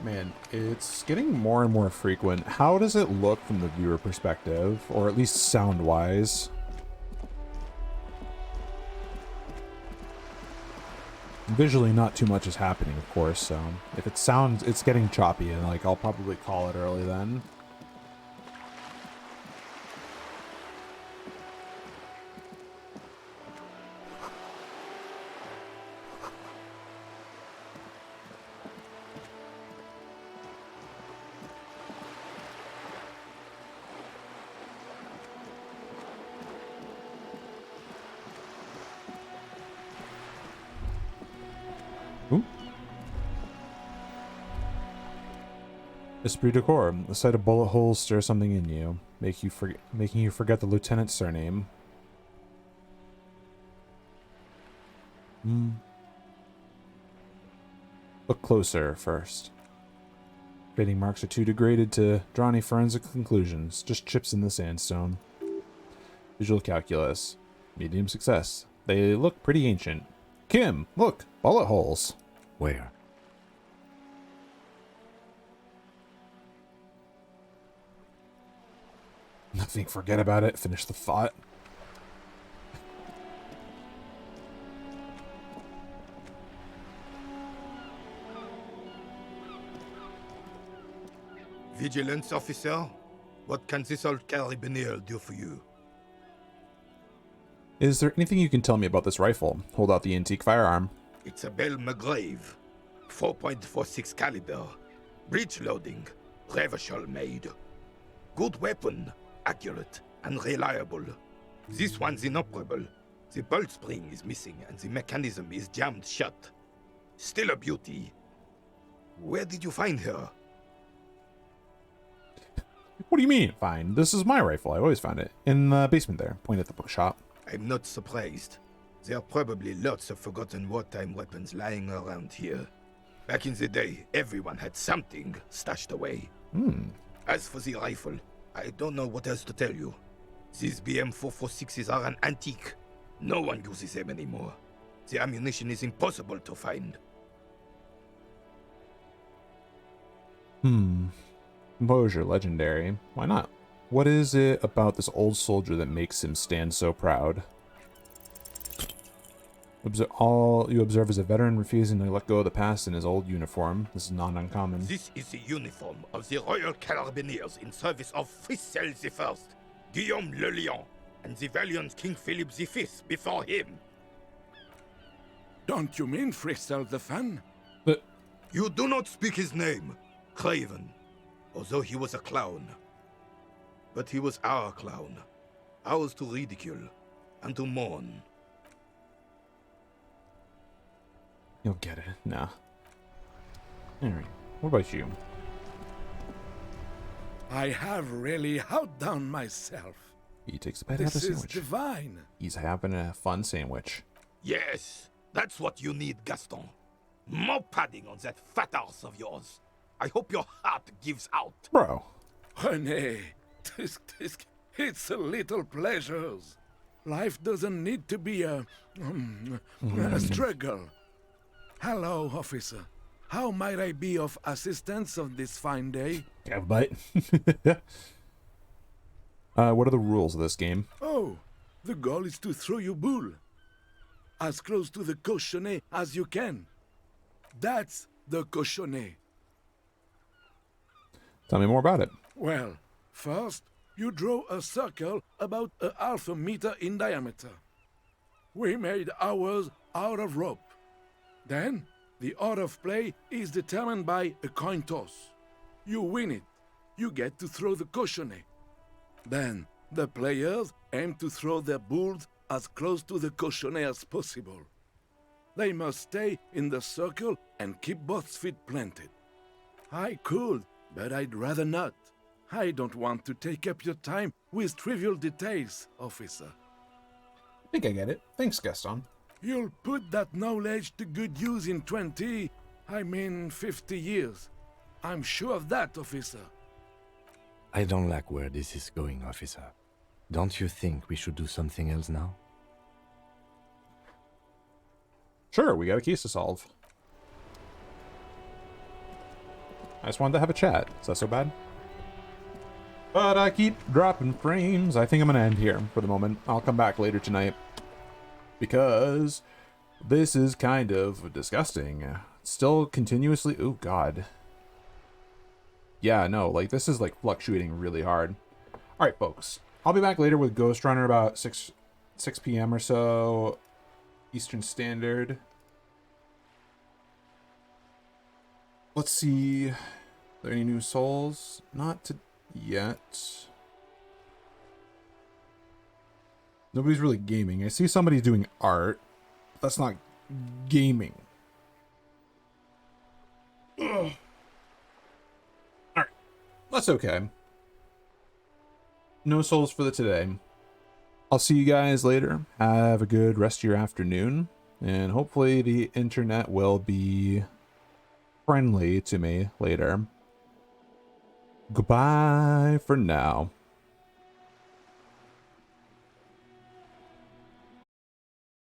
Man, it's getting more and more frequent. How does it look from the viewer perspective, or at least sound-wise? Visually, not too much is happening, of course, so if it sounds, it's getting choppy, and like I'll probably call it early then. Esprit de corps. The sight of bullet holes stirs something in you, making you forget the lieutenant's surname. Look closer first. Fading marks are too degraded to draw any forensic conclusions. Just chips in the sandstone. Visual calculus. Medium success. They look pretty ancient. Kim, look! Bullet holes! Where? Nothing, forget about it. Finish the thought. Vigilance officer, what can this old carabiner do for you? Is there anything you can tell me about this rifle? Hold out the antique firearm. It's a Bell McGrave, 4.46 caliber, breech loading, Revachol made. Good weapon, accurate and reliable. This one's inoperable. The bolt spring is missing and the mechanism is jammed shut. Still a beauty. Where did you find her? What do you mean? Fine. This is my rifle. I always found it. In the basement there. Point at the bookshop. I'm not surprised. There are probably lots of forgotten wartime weapons lying around here. Back in the day, everyone had something stashed away. As for the rifle, I don't know what else to tell you. These BM-446s are an antique. No one uses them anymore. The ammunition is impossible to find. Composure, legendary. Why not? What is it about this old soldier that makes him stand so proud? All you observe is a veteran refusing to let go of the past in his old uniform. This is not uncommon. This is the uniform of the Royal Carabiniers in service of Frissel I, Guillaume le Lion, and the valiant King Philip V before him. Don't you mean Frissel the Fan? But you do not speak his name, Craven, although he was a clown. But he was our clown, ours to ridicule and to mourn. You'll get it. Nah. Alright. What about you? I have really outdone myself. He takes a bite out of the This is sandwich. divine. He's having a fun sandwich. Yes, that's what you need, Gaston. More padding on that fat arse of yours. I hope your heart gives out. Bro. René, it's a little pleasures. Life doesn't need to be a struggle. Hello, officer. How might I be of assistance on this fine day? Have a bite. What are the rules of this game? Oh, the goal is to throw your bull as close to the cochonnet as you can. That's the cochonnet. Tell me more about it. Well, first, you draw a circle about a half a meter in diameter. We made ours out of rope. Then, the order of play is determined by a coin toss. You win it. You get to throw the cochonnet. Then, the players aim to throw their bulls as close to the cochonnet as possible. They must stay in the circle and keep both feet planted. I could but I'd rather not. I don't want to take up your time with trivial details, officer. I think I get it. Thanks, Gaston. You'll put that knowledge to good use in 50 years. I'm sure of that, officer. I don't like where this is going, officer. Don't you think we should do something else now? Sure, we got a case to solve. I just wanted to have a chat. Is that so bad? But I keep dropping frames. I think I'm going to end here for the moment. I'll come back later tonight. Because this is kind of disgusting. Still continuously... Oh, God. Yeah, no, like, this is, like, fluctuating really hard. Alright, folks. I'll be back later with Ghost Runner about 6 p.m. or so. Eastern Standard. Let's see. Are there any new souls? Not yet. Nobody's really gaming. I see somebody doing art. But that's not gaming. Ugh. Alright. That's okay. No souls for the today. I'll see you guys later. Have a good rest of your afternoon. And hopefully the internet will be friendly to me later. Goodbye for now.